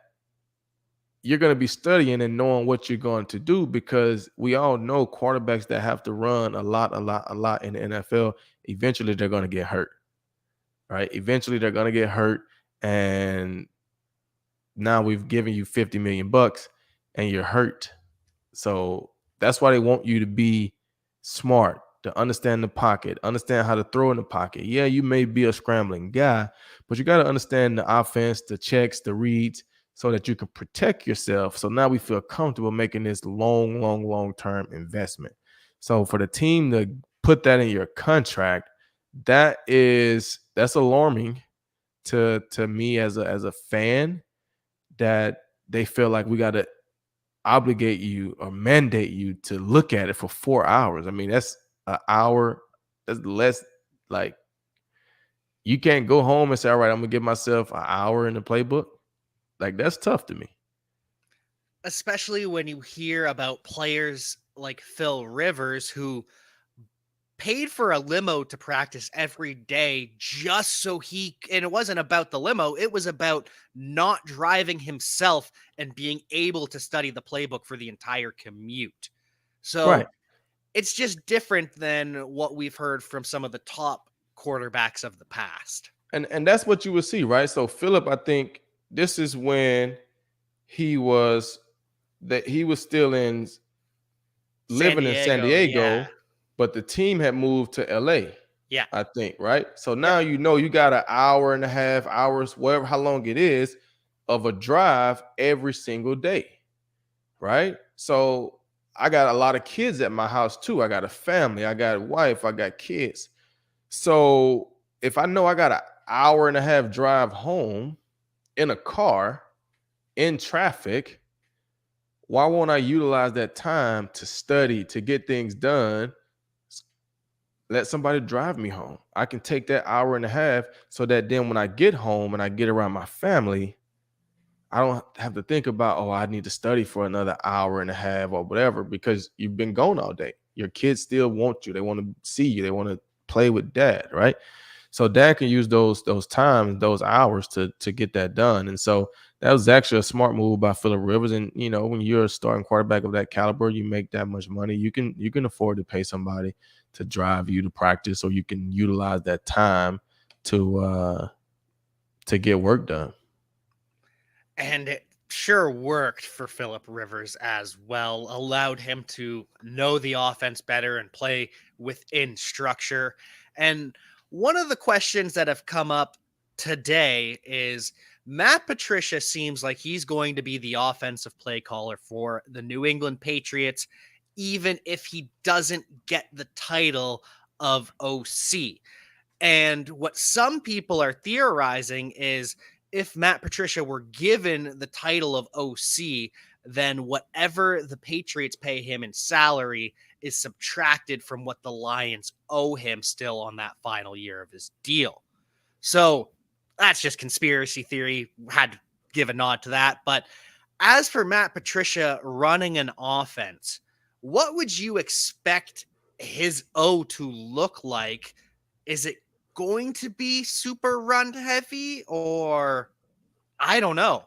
B: you're going to be studying and knowing what you're going to do, because we all know quarterbacks that have to run a lot in the NFL, eventually they're going to get hurt, right? Eventually they're going to get hurt. And now we've given you 50 million bucks and you're hurt. So that's why they want you to be smart, to understand the pocket, understand how to throw in the pocket. Yeah, you may be a scrambling guy, but you got to understand the offense, the checks, the reads, so that you can protect yourself. So now we feel comfortable making this long-term investment. So for the team to put that in your contract, that's alarming to me as a fan, that they feel like we got to obligate you or mandate you to look at it for 4 hours. I mean, that's an hour. That's less. Like, you can't go home and say, all right, I'm gonna give myself an hour in the playbook. Like, that's tough to me.
A: Especially when you hear about players like Phil Rivers, who paid for a limo to practice every day just so and it wasn't about the limo, it was about not driving himself and being able to study the playbook for the entire commute.
B: Right.
A: So it's just different than what we've heard from some of the top quarterbacks of the past.
B: And that's what you would see, right? So Philip, I think this is when he was he was still in
A: San
B: living in San
A: Diego, yeah.
B: Diego, but the team had moved to LA,
A: Yeah.
B: I think, right? So
A: Yep.
B: now you got an hour and a half, hours, whatever, how long it is, of a drive every single day, right? So I got a lot of kids at my house too. I got a family, I got a wife, I got kids. So if I know I got an hour and a half drive home in a car in traffic, why won't I utilize that time to study, to get things done? Let somebody drive me home. I can take that hour and a half so that then when I get home and I get around my family, I don't have to think about, oh, I need to study for another hour and a half or whatever, because you've been gone all day. Your kids still want you. They want to see you. They want to play with dad, right? So dad can use those times, those hours to get that done. And so that was actually a smart move by Phillip Rivers. And when you're a starting quarterback of that caliber, you make that much money, you can afford to pay somebody to drive you to practice, or you can utilize that time to get work done.
A: And it sure worked for Philip Rivers as well, allowed him to know the offense better and play within structure. And one of the questions that have come up today is Matt Patricia seems like he's going to be the offensive play caller for the New England Patriots, even if he doesn't get the title of OC. And what some people are theorizing is if Matt Patricia were given the title of OC, then whatever the Patriots pay him in salary is subtracted from what the Lions owe him still on that final year of his deal. So that's just conspiracy theory. Had to give a nod to that. But as for Matt Patricia running an offense, what would you expect his O to look like? Is it going to be super run heavy, or I don't know.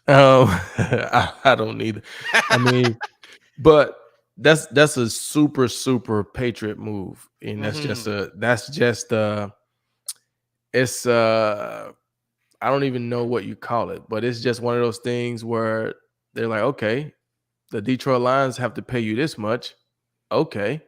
B: I don't either. I mean, but that's a super super Patriot move, and
A: Hmm.
B: that's just it's I don't even know what you call it, but it's just one of those things where they're like, okay, the Detroit Lions have to pay you this much. Okay.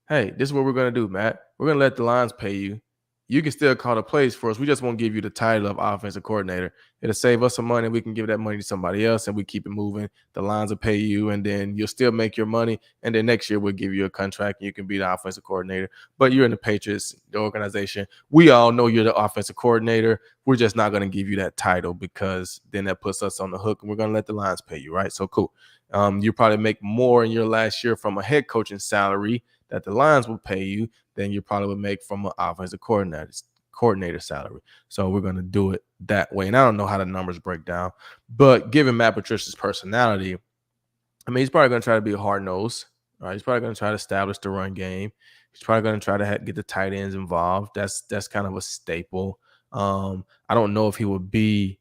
B: Hey, this is what we're going to do, Matt. We're going to let the Lions pay you. You can still call the plays for us. We just won't give you the title of offensive coordinator. It'll save us some money. We can give that money to somebody else and we keep it moving. The Lions will pay you and then you'll still make your money. And then next year we'll give you a contract and you can be the offensive coordinator. But you're in the Patriots, the organization. We all know you're the offensive coordinator. We're just not going to give you that title because then that puts us on the hook and we're going to let the Lions pay you, right? So cool. You probably make more in your last year from a head coaching salary that the Lions will pay you than you probably would make from an offensive coordinator salary. So we're going to do it that way. And I don't know how the numbers break down, but given Matt Patricia's personality, I mean, he's probably going to try to be a hard nose. Right? He's probably going to try to establish the run game. He's probably going to try to get the tight ends involved. That's kind of a staple. I don't know if he would be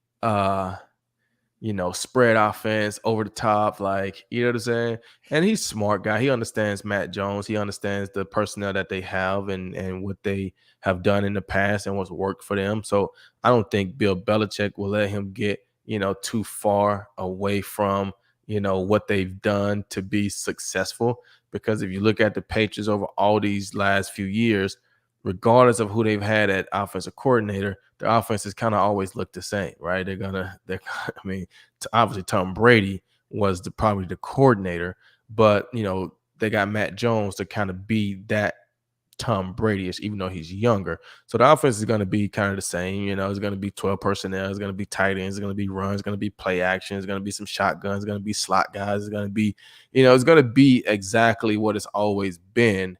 B: spread offense over the top, like, you know what I'm saying? And he's a smart guy. He understands Matt Jones. He understands the personnel that they have and what they have done in the past and what's worked for them. So I don't think Bill Belichick will let him get, too far away from, what they've done to be successful. Because if you look at the Patriots over all these last few years, regardless of who they've had at offensive coordinator, the offenses kind of always look the same, right? I mean, obviously Tom Brady was probably the coordinator, but they got Matt Jones to kind of be that Tom Brady-ish, even though he's younger. So the offense is going to be kind of the same. It's going to be 12 personnel. It's going to be tight ends. It's going to be runs. It's going to be play action. It's going to be some shotguns. It's going to be slot guys. It's going to be, it's going to be exactly what it's always been.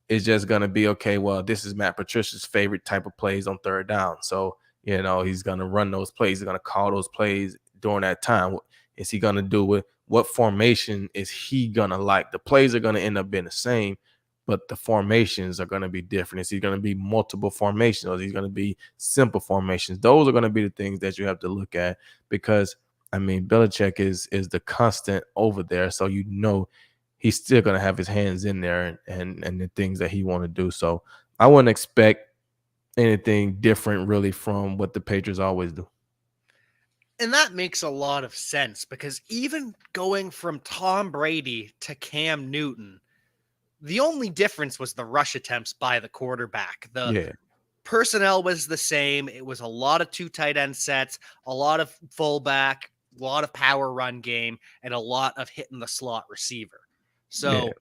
B: It's just going to be, okay, well, this is Matt Patricia's favorite type of plays on third down. So, he's going to run those plays. He's going to call those plays during that time. What is he going to do with what formation is he going to like? The plays are going to end up being the same, but the formations are going to be different. Is he going to be multiple formations or is he going to be simple formations? Those are going to be the things that you have to look at because, I mean, Belichick is the constant over there. So, he's still going to have his hands in there and the things that he want to do. So I wouldn't expect anything different really from what the Patriots always do.
A: And that makes a lot of sense because even going from Tom Brady to Cam Newton, the only difference was the rush attempts by the quarterback. The
B: Yeah.
A: personnel was the same. It was a lot of two tight end sets, a lot of fullback, a lot of power run game, and a lot of hitting the slot receiver.
B: Yeah.
A: So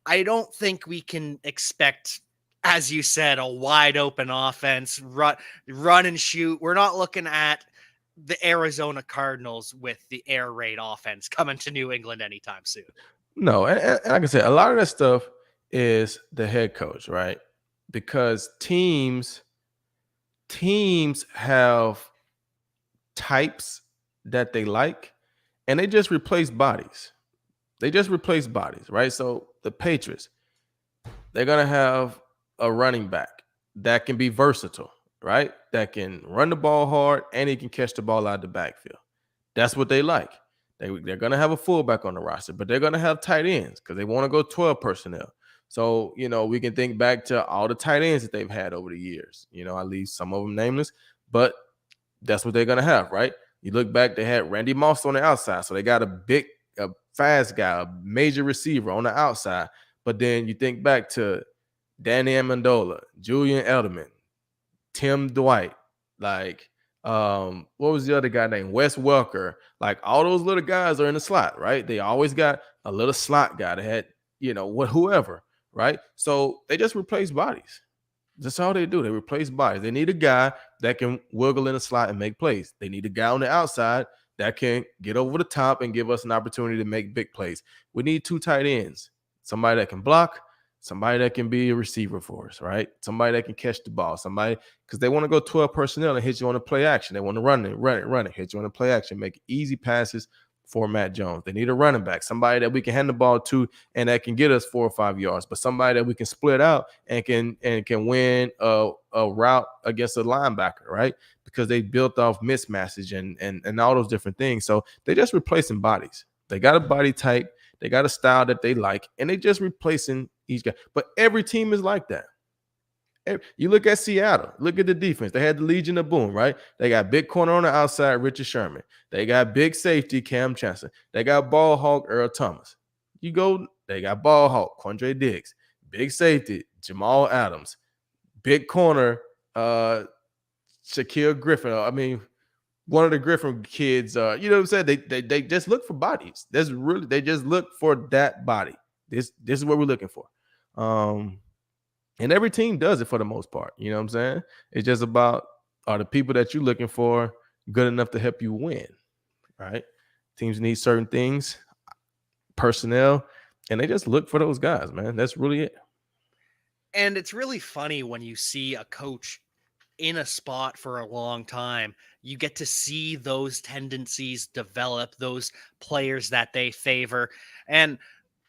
A: I don't think we can expect, as you said, a wide open offense, run and shoot. We're not looking at the Arizona Cardinals with the air raid offense coming to New England anytime soon.
B: No, and like I said, a lot of that stuff is the head coach, right? Because teams have types that they like, and they just replace bodies. They just replace bodies, right? So the Patriots, they're gonna have a running back that can be versatile, right? That can run the ball hard and he can catch the ball out of the backfield. That's what they like. They're gonna have a fullback on the roster, but they're gonna have tight ends because they want to go 12 personnel. So, we can think back to all the tight ends that they've had over the years. I leave some of them nameless, but that's what they're gonna have, right? You look back, they had Randy Moss on the outside, so they got a fast guy, a major receiver on the outside. But then you think back to Danny Amendola, Julian Edelman, Tim Dwight, like what was the other guy named Wes Welker? Like all those little guys are in the slot, right? They always got a little slot guy that had, whoever, right? So they just replace bodies. That's all they do. They replace bodies. They need a guy that can wiggle in the slot and make plays. They need a guy on the outside that can get over the top and give us an opportunity to make big plays. We need two tight ends, somebody that can block, somebody that can be a receiver for us, right? Somebody that can catch the ball, somebody, because they want to go 12 personnel and hit you on the play action. They want to run it, hit you on the play action, make easy passes for Matt Jones. They need a running back, somebody that we can hand the ball to and that can get us 4 or 5 yards, but somebody that we can split out and can win a route against a linebacker, right? Because they built off mismatches and all those different things. So they're just replacing bodies. They got a body type, they got a style that they like, and they just replacing each guy. But every team is like that. You look at Seattle, look at the defense. They had the Legion of Boom, right? They got big corner on the outside, Richard Sherman. They got big safety, Cam Chancellor. They got ball hawk, Earl Thomas. You go, they got ball hawk, Quandre Diggs. Big safety, Jamal Adams. Big corner, Shaquille Griffin. I mean, one of the Griffin kids, you know what I'm saying? They just look for bodies. They just look for that body. This is what we're looking for. And every team does it for the most part. You know what I'm saying? It's just about, are the people that you're looking for good enough to help you win, right? Teams need certain things, personnel, and they just look for those guys, man. That's really it.
A: And it's really funny when you see a coach in a spot for a long time, you get to see those tendencies develop, those players that they favor. And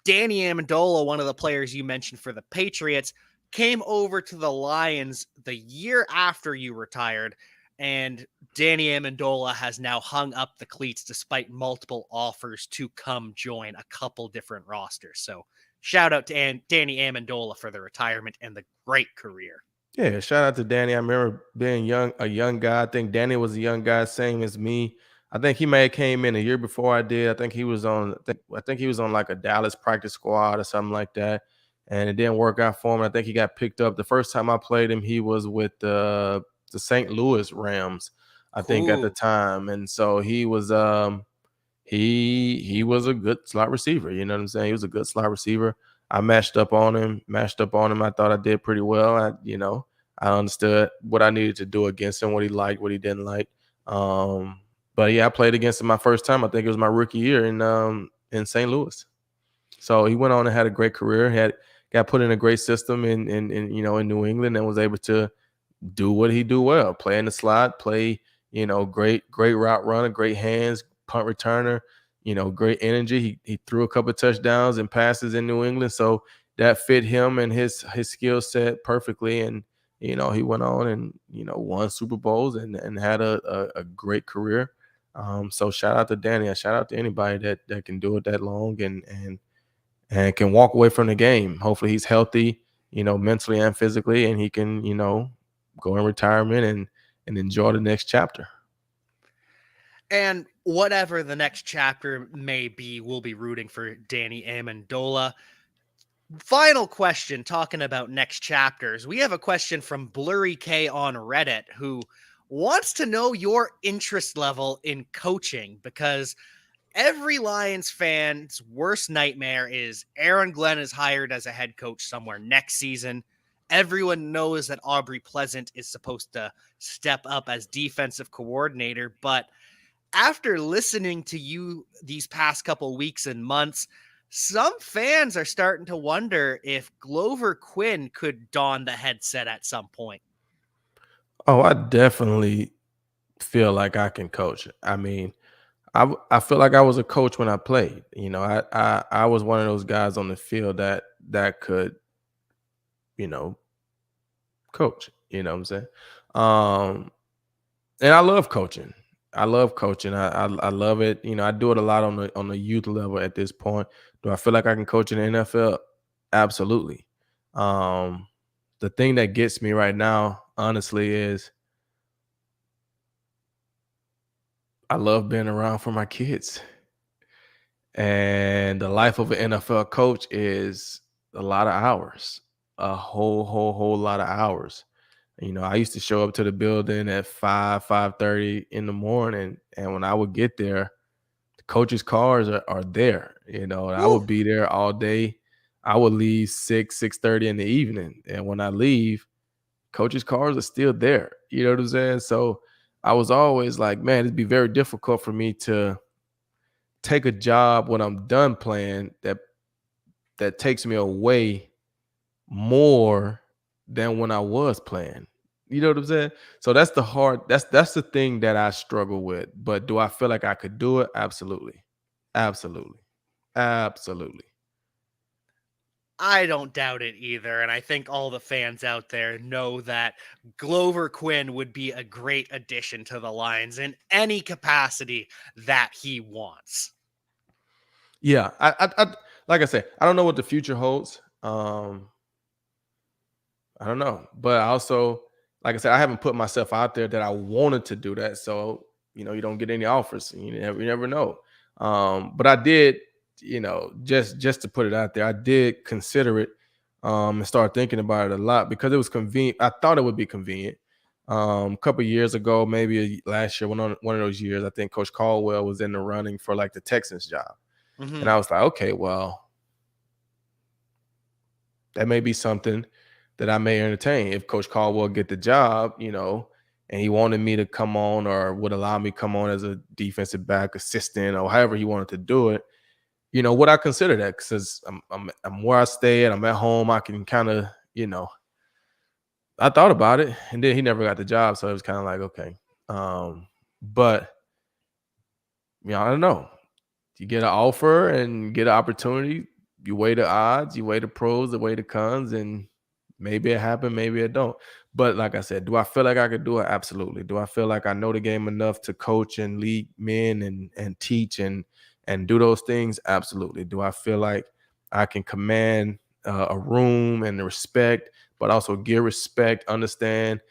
A: Danny Amendola, one of the players you mentioned for the Patriots, came over to the Lions the year after you retired, and Danny Amendola has now hung up the cleats despite multiple offers to come join a couple different rosters. So shout out to Danny Amendola for the retirement and the great career.
B: Yeah, shout out to Danny. I remember being a young guy. I think Danny was a young guy, same as me. I think he may have came in a year before I did. I think he was on. I think he was on like a Dallas practice squad or something like that, and it didn't work out for him. I think he got picked up the first time I played him. He was with the St. Louis Rams, I think at the
A: Cool.
B: time, and so he was he was a good slot receiver. You know what I'm saying? He was a good slot receiver. I matched up on him. I thought I did pretty well. I understood what I needed to do against him, what he liked, what he didn't like. But yeah, I played against him my first time. I think it was my rookie year in St. Louis. So he went on and had a great career. Got put in a great system in New England and was able to do what he do well. Play in the slot, play, great route runner, great hands, punt returner, great energy. He threw a couple of touchdowns and passes in New England. So that fit him and his skill set perfectly. And, he went on and, won Super Bowls and had a great career. So shout out to Danny. Shout out to anybody that can do it that long and can walk away from the game. Hopefully he's healthy, mentally and physically, and he can, go in retirement and enjoy the next chapter.
A: And whatever the next chapter may be, we'll be rooting for Danny Amendola. Final question, talking about next chapters. We have a question from Blurry K on Reddit who wants to know your interest level in coaching, because every Lions fan's worst nightmare is Aaron Glenn is hired as a head coach somewhere next season. Everyone knows that Aubrey Pleasant is supposed to step up as defensive coordinator, but after listening to you these past couple weeks and months, some fans are starting to wonder if Glover Quinn could don the headset at some point.
B: Oh, I definitely feel like I can coach. I mean, I feel like I was a coach when I played. I was one of those guys on the field that could, you know, coach. You know what I'm saying? And I love coaching. I love coaching. I love it. I do it a lot on the youth level at this point. Do I feel like I can coach in the NFL? Absolutely. The thing that gets me right now, honestly, is I love being around for my kids. And the life of an NFL coach is a lot of hours, a whole lot of hours. I used to show up to the building at 5:30 in the morning, and when I would get there, the coaches' cars are there. And I
A: Woo.
B: would be there all day. I would leave 6:30 in the evening, and when I leave, coaches' cars are still there. You know what I'm saying? So I was always like, man, it'd be very difficult for me to take a job when I'm done playing that takes me away more than when I was playing. You know what I'm saying? So that's the thing that I struggle with. But do I feel like I could do it? Absolutely. Absolutely. Absolutely.
A: I don't doubt it either. And I think all the fans out there know that Glover Quinn would be a great addition to the Lions in any capacity that he wants.
B: Yeah, like I said, I don't know what the future holds. I don't know, but I also, like I said, I haven't put myself out there that I wanted to do that. So you don't get any offers. You never know. But I did, just to put it out there, I did consider it, and start thinking about it a lot because it was convenient. I thought it would be convenient. A couple years ago, maybe last year, one of those years, I think Coach Caldwell was in the running for like the Texans job, and
A: Hmm.
B: I was like, okay, well, that may be something that I may entertain if Coach Caldwell get the job, and he wanted me to come on or would allow me to come on as a defensive back assistant or however he wanted to do it. Would I consider that? Because I'm where I stay and I'm at home. I can kind of, I thought about it, and then he never got the job, so it was kind of like okay. But I don't know. You get an offer and get an opportunity, you weigh the odds, you weigh the pros, the weigh the cons, and maybe it happened, maybe it don't. But like I said, do I feel like I could do it? Absolutely. Do I feel like I know the game enough to coach and lead men and teach and do those things? Absolutely. Do I feel like I can command a room and the respect, but also give respect, understand,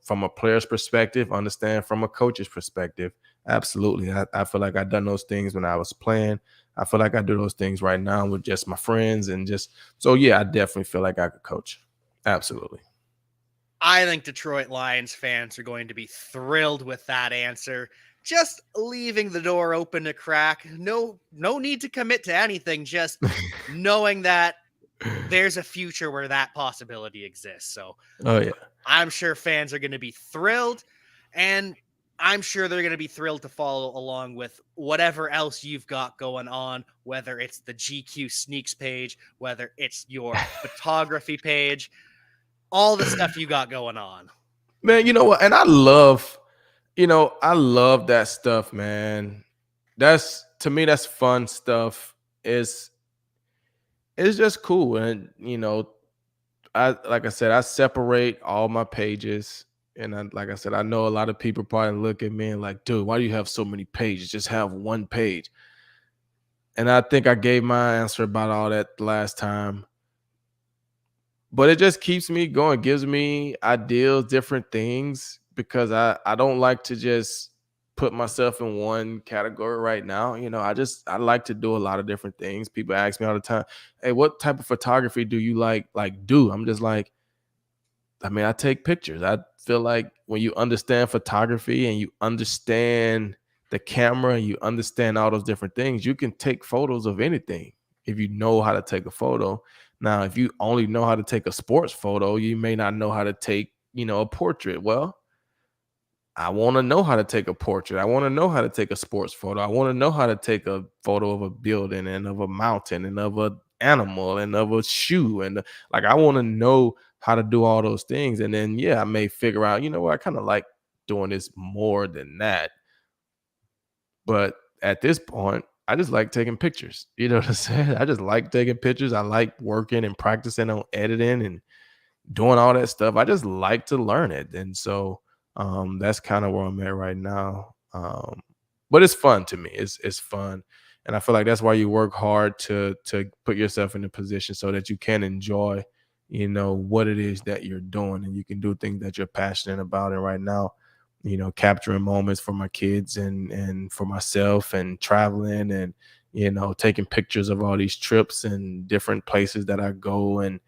B: from a player's perspective, understand from a coach's perspective? Absolutely. I feel like I've done those things when I was playing. I feel like I do those things right now with just my friends and just so yeah, I definitely feel like I could coach. Absolutely.
A: I think Detroit Lions fans are going to be thrilled with that answer. Just leaving the door open to crack. No need to commit to anything, just knowing that there's a future where that possibility exists. So
B: Oh yeah.
A: I'm sure fans are going to be thrilled, and I'm sure they're going to be thrilled to follow along with whatever else you've got going on, whether it's the GQ Sneaks page, whether it's your photography page, all the stuff you got going on.
B: Man, you know what? And I love that stuff, man. That's to me, that's fun stuff. It's just cool. And I like I said, I separate all my pages. And like I said, I know a lot of people probably look at me and like, dude, why do you have so many pages? Just have one page. And I think I gave my answer about all that last time. But it just keeps me going, gives me ideas, different things, because I don't like to just put myself in one category right now. I like to do a lot of different things. People ask me all the time, "Hey, what type of photography do you like do?" I'm just like, I mean, I take pictures. I feel like when you understand photography and you understand the camera and you understand all those different things, you can take photos of anything if you know how to take a photo. Now, if you only know how to take a sports photo, you may not know how to take, a portrait. Well, I want to know how to take a portrait. I want to know how to take a sports photo. I want to know how to take a photo of a building and of a mountain and of a animal and of a shoe and like I want to know how to do all those things. And then yeah, I may figure out, what, I kind of like doing this more than that. But at this point, I just like taking pictures. You know what I'm saying? I just like taking pictures. I like working and practicing on editing and doing all that stuff. I just like to learn it. And so that's kind of where I'm at right now. But it's fun to me. It's fun. And I feel like that's why you work hard to put yourself in a position so that you can enjoy, what it is that you're doing and you can do things that you're passionate about. And right now, capturing moments for my kids and for myself and traveling and taking pictures of all these trips and different places that I go and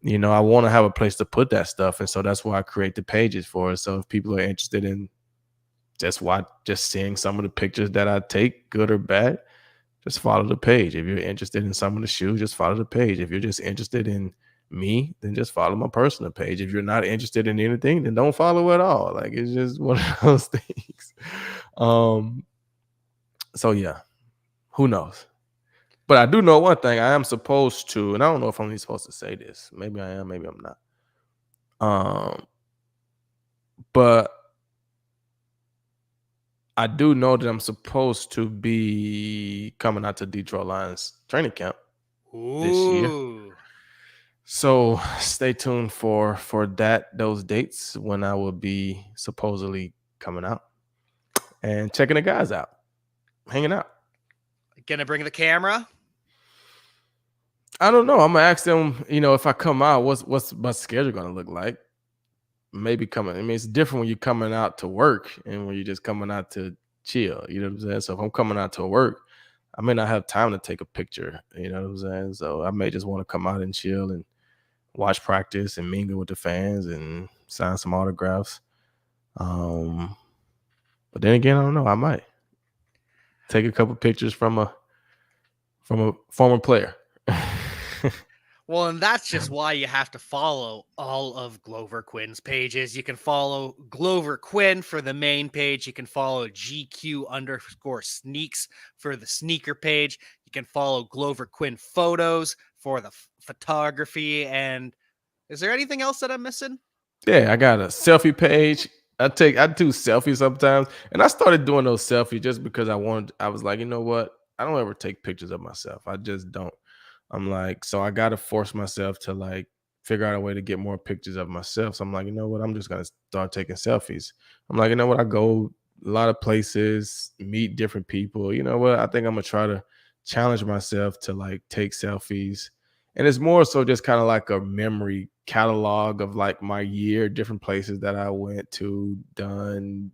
B: I want to have a place to put that stuff. And so that's why I create the pages for it. So if people are interested in just seeing some of the pictures that I take, good or bad, just follow the page. If you're interested in some of the shoes, just follow the page. If you're just interested in me, then just follow my personal page. If you're not interested in anything, then don't follow at all. Like it's just one of those things. Um, so yeah, who knows? But I do know one thing. I am supposed to, and I don't know if I'm even supposed to say this. Maybe I am, maybe I'm not. Um, but I do know that I'm supposed to be coming out to Detroit Lions training camp this year.
A: Ooh.
B: So stay tuned for those dates when I will be supposedly coming out and checking the guys out, hanging out.
A: Gonna bring the camera?
B: I don't know. I'm gonna ask them, if I come out, what's my schedule gonna look like? Maybe coming. I mean, it's different when you're coming out to work and when you're just coming out to chill. You know what I'm saying? So if I'm coming out to work, I may not have time to take a picture. You know what I'm saying? So I may just want to come out and chill and watch practice and mingle with the fans and sign some autographs. But then again, I don't know. I might take a couple pictures from a former player.
A: Well, and that's just why you have to follow all of Glover Quinn's pages. You can follow Glover Quinn for the main page. You can follow GQ_sneaks for the sneaker page. You can follow Glover Quinn photos for the photography. And is there anything else that I'm missing?
B: Yeah, I got a selfie page. I do selfies sometimes, and I started doing those selfies just because I was like, you know what? I don't ever take pictures of myself. I just don't. I'm like, so I got to force myself to like figure out a way to get more pictures of myself. So I'm like, you know what? I'm just gonna start taking selfies. I'm like, you know what? I go a lot of places, meet different people. You know what? I think I'm gonna try to challenge myself to like take selfies, and it's more so just kind of like a memory catalog of like my year, different places that I went to, done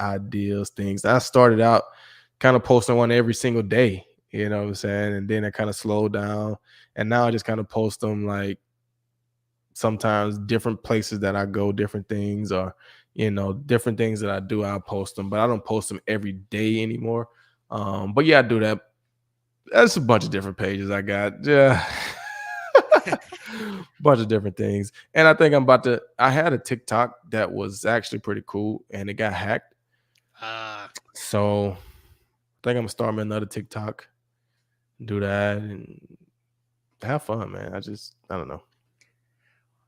B: ideas, things. I started out kind of posting one every single day, you know what I'm saying? And then I kind of slowed down. And now I just kind of post them like sometimes different places that I go, different things, or different things that I do, I'll post them, but I don't post them every day anymore. But yeah, I do that. That's a bunch of different pages I got. Yeah. Bunch of different things. And I think I had a TikTok that was actually pretty cool and it got hacked.
A: Uh,
B: So I think I'm gonna start me another TikTok, do that and have fun, man. I don't know.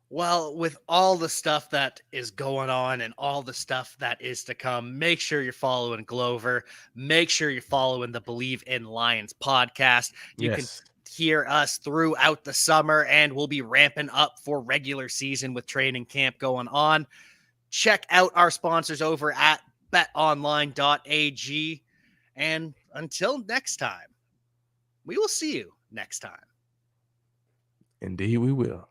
A: Well, with all the stuff that is going on and all the stuff that is to come, make sure you're following Glover. Make sure you're following the Believe in Lions podcast. You can
B: Yes.
A: hear us throughout the summer, and we'll be ramping up for regular season with training camp going on. Check out our sponsors over at betonline.ag. And until next time, we will see you next time.
B: Indeed we will.